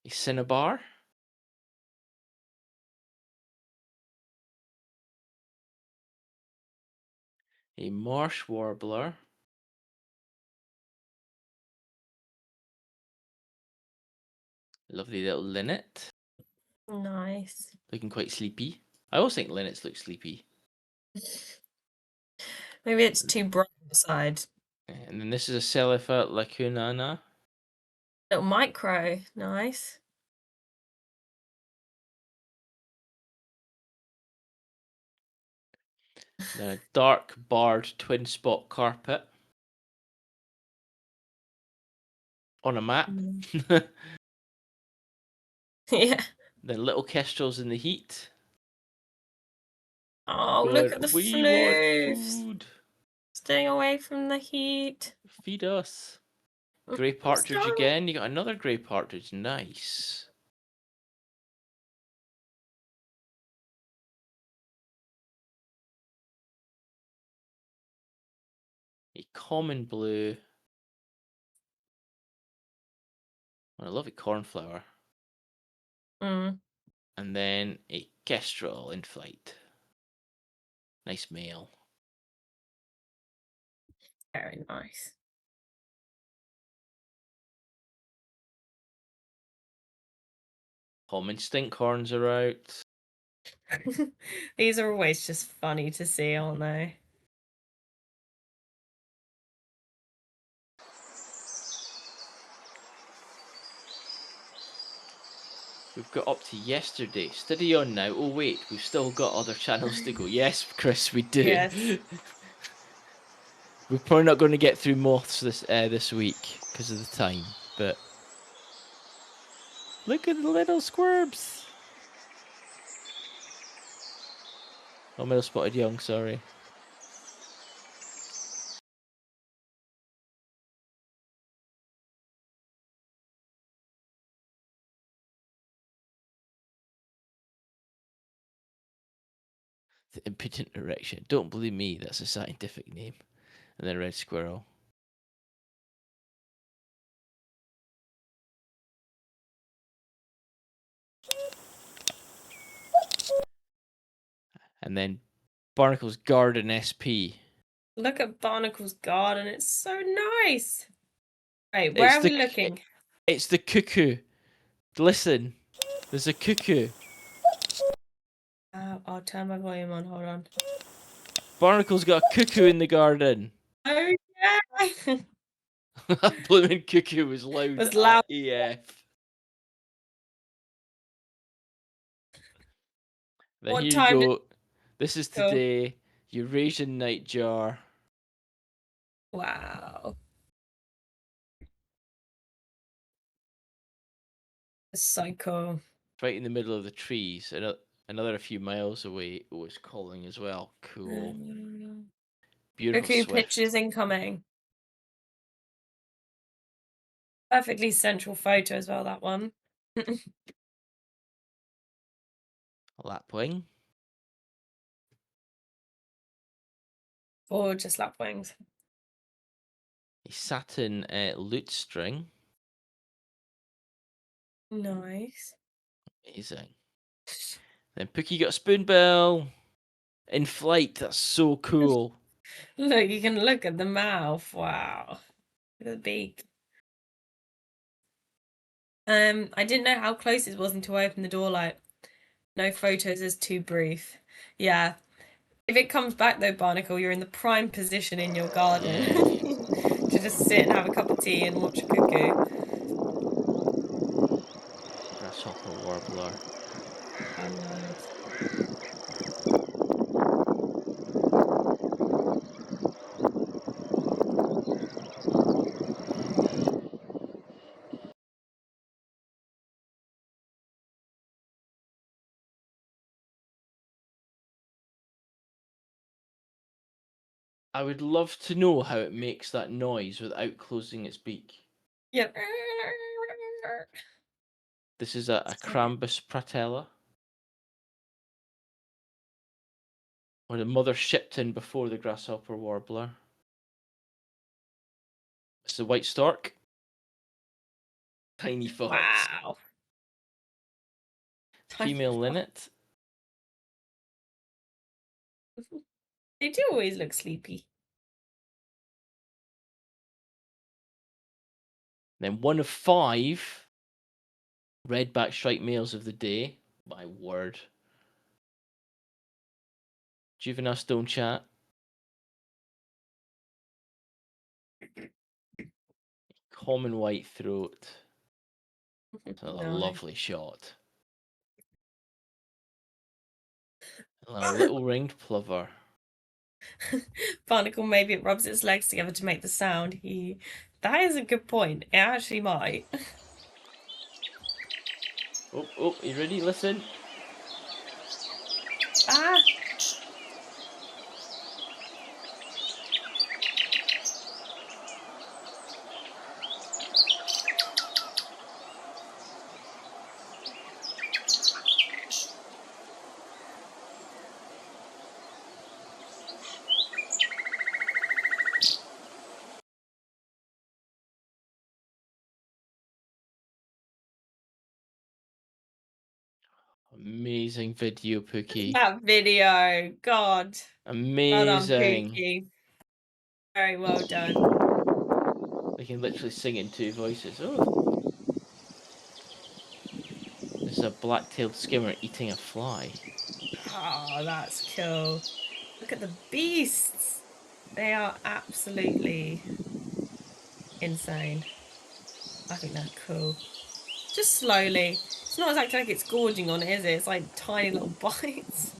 A cinnabar. A marsh warbler. Lovely little linnet. Nice. Looking quite sleepy. I always think linnets look sleepy. Maybe it's too bright outside. And then this is a Celipha lacunana. Little micro. Nice. Then a dark barred twin spot carpet. On a map. Yeah. Then little kestrels in the heat. Oh, Going, look at the we want floofs. food. Staying away from the heat. Feed us. Grey partridge Stop. again. You got another grey partridge. Nice. A common blue. Oh, I love a cornflower. Mm, And then a kestrel in flight. Nice male. very nice. Common stinkhorns are out. These are always just funny to see, aren't they? We've got up to yesterday. Steady on now. Oh wait, we've still got other channels to go. Yes, Chris, we do. Yes. We're probably not going to get through moths this week because of the time, but look at the little squirms. Oh, middle spotted young. Sorry. The impudent erection. Don't believe me. That's a scientific name. And then red squirrel. And then Barnacle's Garden SP. Look at Barnacle's garden. It's so nice. Right, where It's are we looking? It's the cuckoo. Listen, there's a cuckoo. I'll turn my volume on. Hold on. Barnacle's got a cuckoo in the garden. Oh, yeah. Blooming cuckoo was loud. Was loud. AF. Then What here time you go. This is Go. today. Eurasian nightjar. Wow. It's so cool. Right in the middle of the trees. Another a few miles away was calling as well. Cool. Beautiful Cuckoo swift. pictures incoming. Perfectly central photo as well, that one. Lapwing. Gorgeous lapwings. A satin lute string. Nice. Amazing. Then Pookie got a spoonbill. In flight. That's so cool. Look, you can look at the mouth. Wow. Look at the beak. I didn't know how close it was until I opened the door light. No photos is too brief. Yeah. If it comes back though, Barnacle, you're in the prime position in your garden to just sit and have a cup of tea and watch a cuckoo. Grasshopper warbler. Oh, nice. I would love to know how it makes that noise without closing its beak. Yep. This is a Crambus pratella. Or the mother shipped in before the grasshopper warbler. It's the white stork. Tiny fox. Wow. Female linnet. They do always look sleepy. Then one of 5 redback striped males of the day. My word. Juvenile stone chat. Common white throat. A Nice. lovely shot. And a little ringed plover. Barnacle, maybe it rubs its legs together to make the sound. That is a good point. It actually might. Oh, you ready? Listen. Ah! Amazing video, Pookie. That video. God. Well done, Amazing. Pookie. Very well done. They can literally sing in 2 voices. Oh. This is a black-tailed skimmer eating a fly. Oh, that's cool. Look at the beasts. They are absolutely insane. I think they're cool. Just slowly. It's not exactly like it's gorging on it, is it? It's like tiny little bites.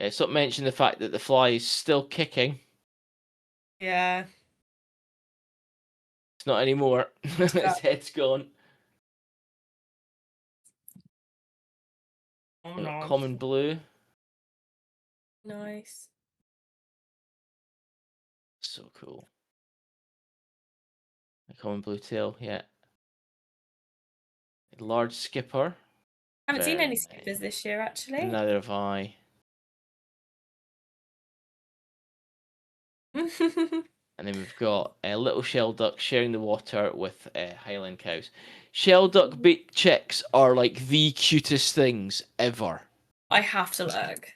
Stop mentioning the fact that the fly is still kicking. Yeah. It's not anymore. Its head's gone. Oh, no. Common blue. Nice. So cool. A common blue tail, yeah. A large skipper. I haven't seen Very any nice. skippers this year, actually. Neither have I. And then we've got a little shell duck sharing the water with Highland cows. Shell duck bait chicks are like the cutest things ever. I have to look.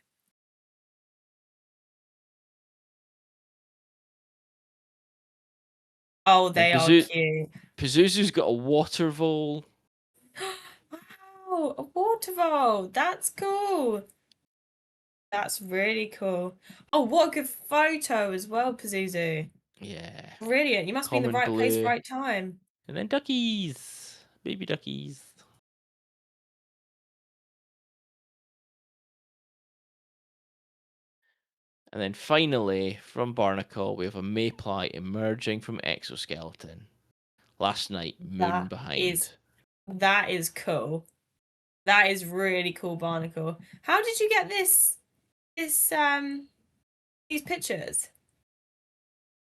Oh, Then they are cute. Pazuzu's got a water vole. Wow, a waterfall. That's cool. That's really cool. Oh, what a good photo as well, Pazuzu. Yeah. Brilliant. You must be in the Common right place, blue. right time. And then duckies. Baby duckies. And then finally, from Barnacle, we have a Mayply emerging from exoskeleton. Last night, moon That is behind. that is cool. That is really cool, Barnacle. How did you get this these pictures?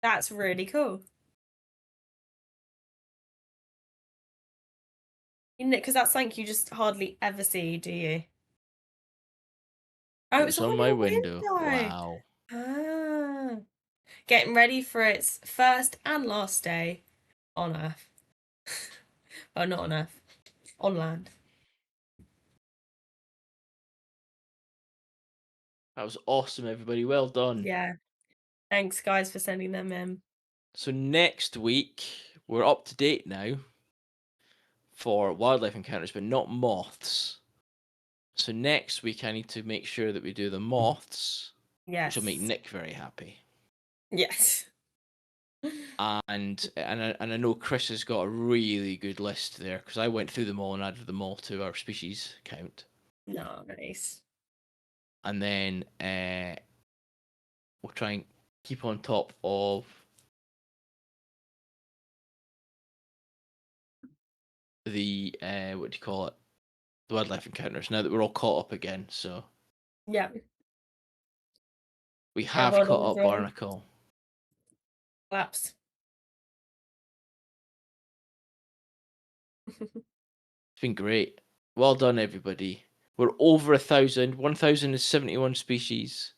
That's really cool. Because that's something you just hardly ever see, do you? Oh, It's it's on on my your window. window. Wow. Ah, getting ready for its first and last day on Earth. Well, not on Earth, on land. That was awesome, everybody. Well done. Yeah. Thanks, guys, for sending them in. So next week, we're up to date now for wildlife encounters, but not moths. So next week, I need to make sure that we do the moths, which will make Yes. Nick very happy. Yes. And I know Chris has got a really good list there because I went through them all and added them all to our species count. Nice. And then we'll try and keep on top of the what do you call it? The wildlife encounters. Now that we're all caught up again, so Yeah. we Yeah, have well done, caught up everyone. Barnacle. Claps. It's been great. Well done, everybody. We're over 1,000. 1,071 species.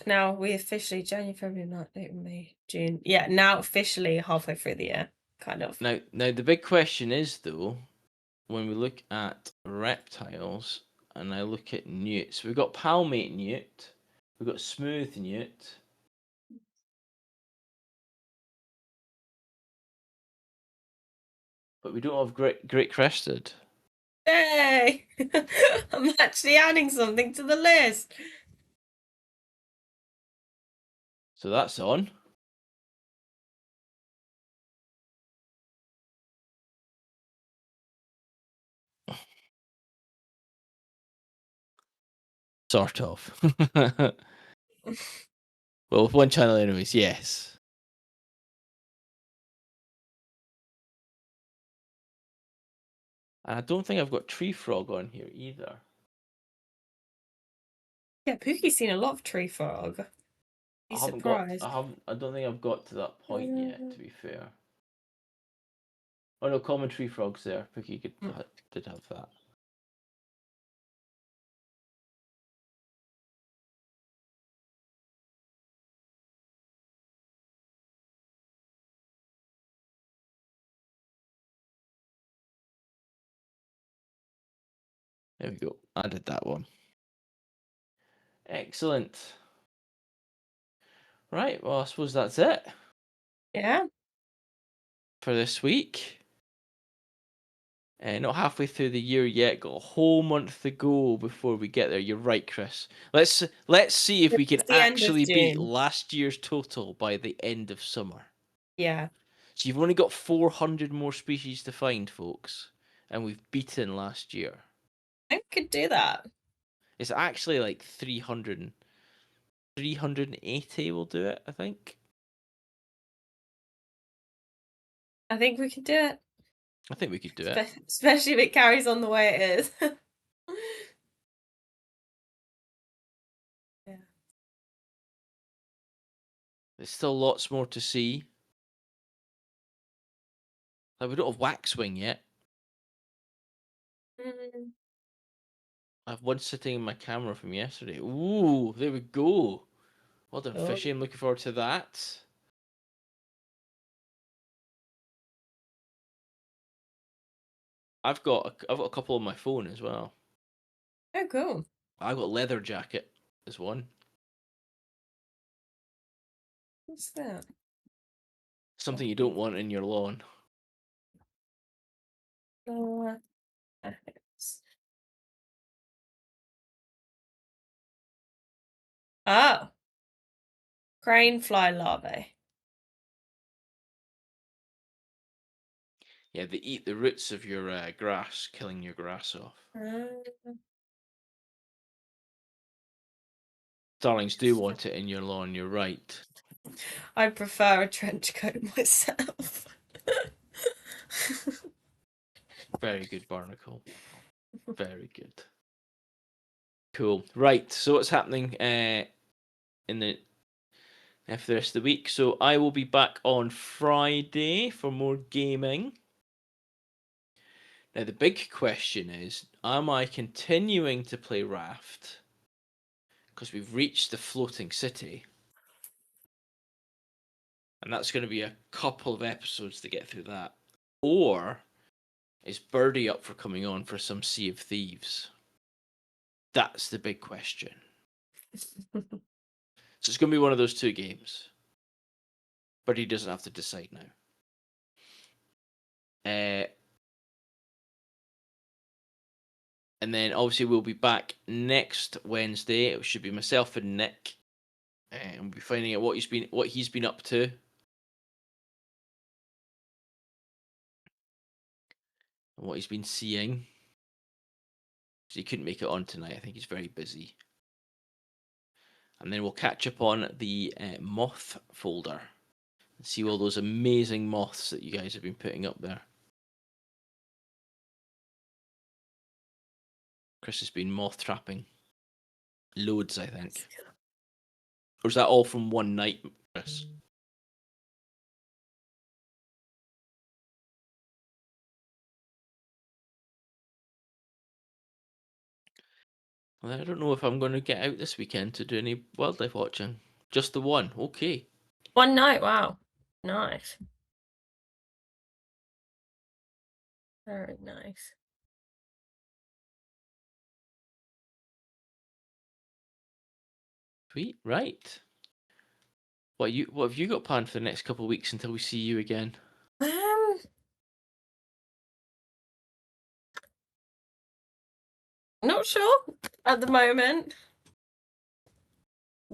Now we officially January, February, March, April, May, June. Yeah, now officially halfway through the year, kind of. Now the big question is though, when we look at reptiles and I look at newts, we've got palmate newt, we've got smooth newt, but we don't have great crested. Yay! I'm actually adding something to the list. So that's on. Sort of. Well, with one channel anyways, yes. And I don't think I've got tree frog on here either. Yeah, Pookie's seen a lot of tree frog. Be surprised. I don't think I've got to that point yet, to be fair. Oh no, common tree frogs there. Pookie did have that. There we go. I did that one. Excellent. Right, well, I suppose that's it Yeah. for this week. Not halfway through the year yet. Got a whole month to go before we get there. You're right, Chris. Let's see if we can It's the end of actually beat June. last year's total by the end of summer. Yeah. So you've only got 400 more species to find, folks, and we've beaten last year. I could do that. It's actually like 380 will do it, I think. I think we could do it. I think we could do it. Especially if it carries on the way it is. Yeah. There's still lots more to see. Like we don't have waxwing yet. Mm. I have one sitting in my camera from yesterday. Ooh, there we go. Well done, Oh, Fishy. I'm looking forward to that. I've got a couple on my phone as well. oh, cool. I got leather jacket as one. What's that? Something you don't want in your lawn. Oh, crane fly larvae. Yeah, they eat the roots of your grass, killing your grass off. Starlings do want it in your lawn, you're right. I prefer a trench coat myself. Very good, Barnacle. Very good. Cool. Right, so what's happening in the for the rest of the week? So I will be back on Friday for more gaming. Now the big question is, am I continuing to play Raft? Because we've reached the floating city. And that's going to be a couple of episodes to get through that. Or is Birdie up for coming on for some Sea of Thieves? That's the big question. So it's going to be one of those two games. Birdie doesn't have to decide now. And then obviously we'll be back next Wednesday. It should be myself and Nick. And we'll be finding out what he's been up to. And what he's been seeing. So he couldn't make it on tonight. I think he's very busy. And then we'll catch up on the moth folder and see all those amazing moths that you guys have been putting up there. Chris has been moth trapping. Loads, I think. Or is that all from one night, Chris? Well, I don't know if I'm going to get out this weekend to do any wildlife watching. Just the one. Okay. One night, wow. Nice. Very nice. Sweet. Right. What have you got planned for the next couple of weeks until we see you again? Not sure at the moment.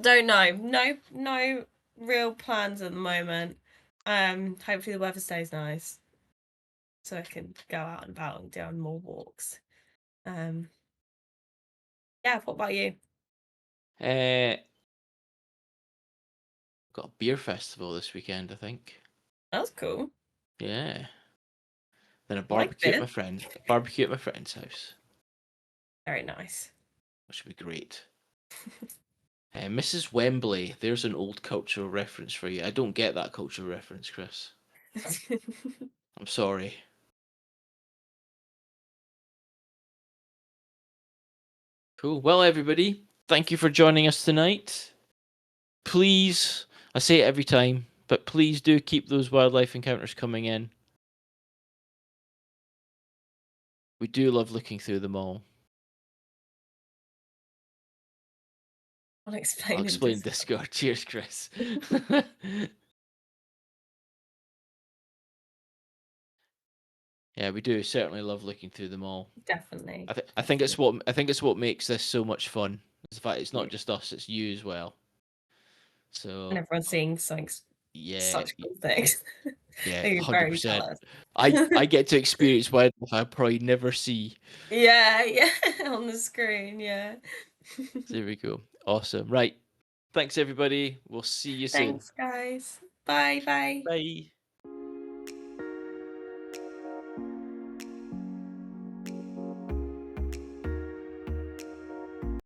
Don't know. No real plans at the moment. Hopefully the weather stays nice, so I can go out and about and do more walks. Yeah. What about you? Got a beer festival this weekend, I think. That's cool. Yeah. Then a I like barbecue at beer. my friend's house, Very nice. which would be great. Mrs. Wembley, there's an old cultural reference for you. I don't get that cultural reference, Chris. I'm sorry. Cool. Well, everybody, thank you for joining us tonight. Please, I say it every time, but please do keep those wildlife encounters coming in. We do love looking through them all. I'll explain. I'll explain Discord. Cheers, Chris. Yeah, we do certainly love looking through them all. Definitely. I think it's what makes this so much fun. Is the fact it's not just us; it's you as well. So And everyone's seeing something, such cool things. yeah, You're very 100%. jealous. I get to experience wildlife I probably never see. Yeah, on the screen, yeah. There we go. Awesome. Right. Thanks, everybody. We'll see you soon. Thanks, guys. Bye. Bye.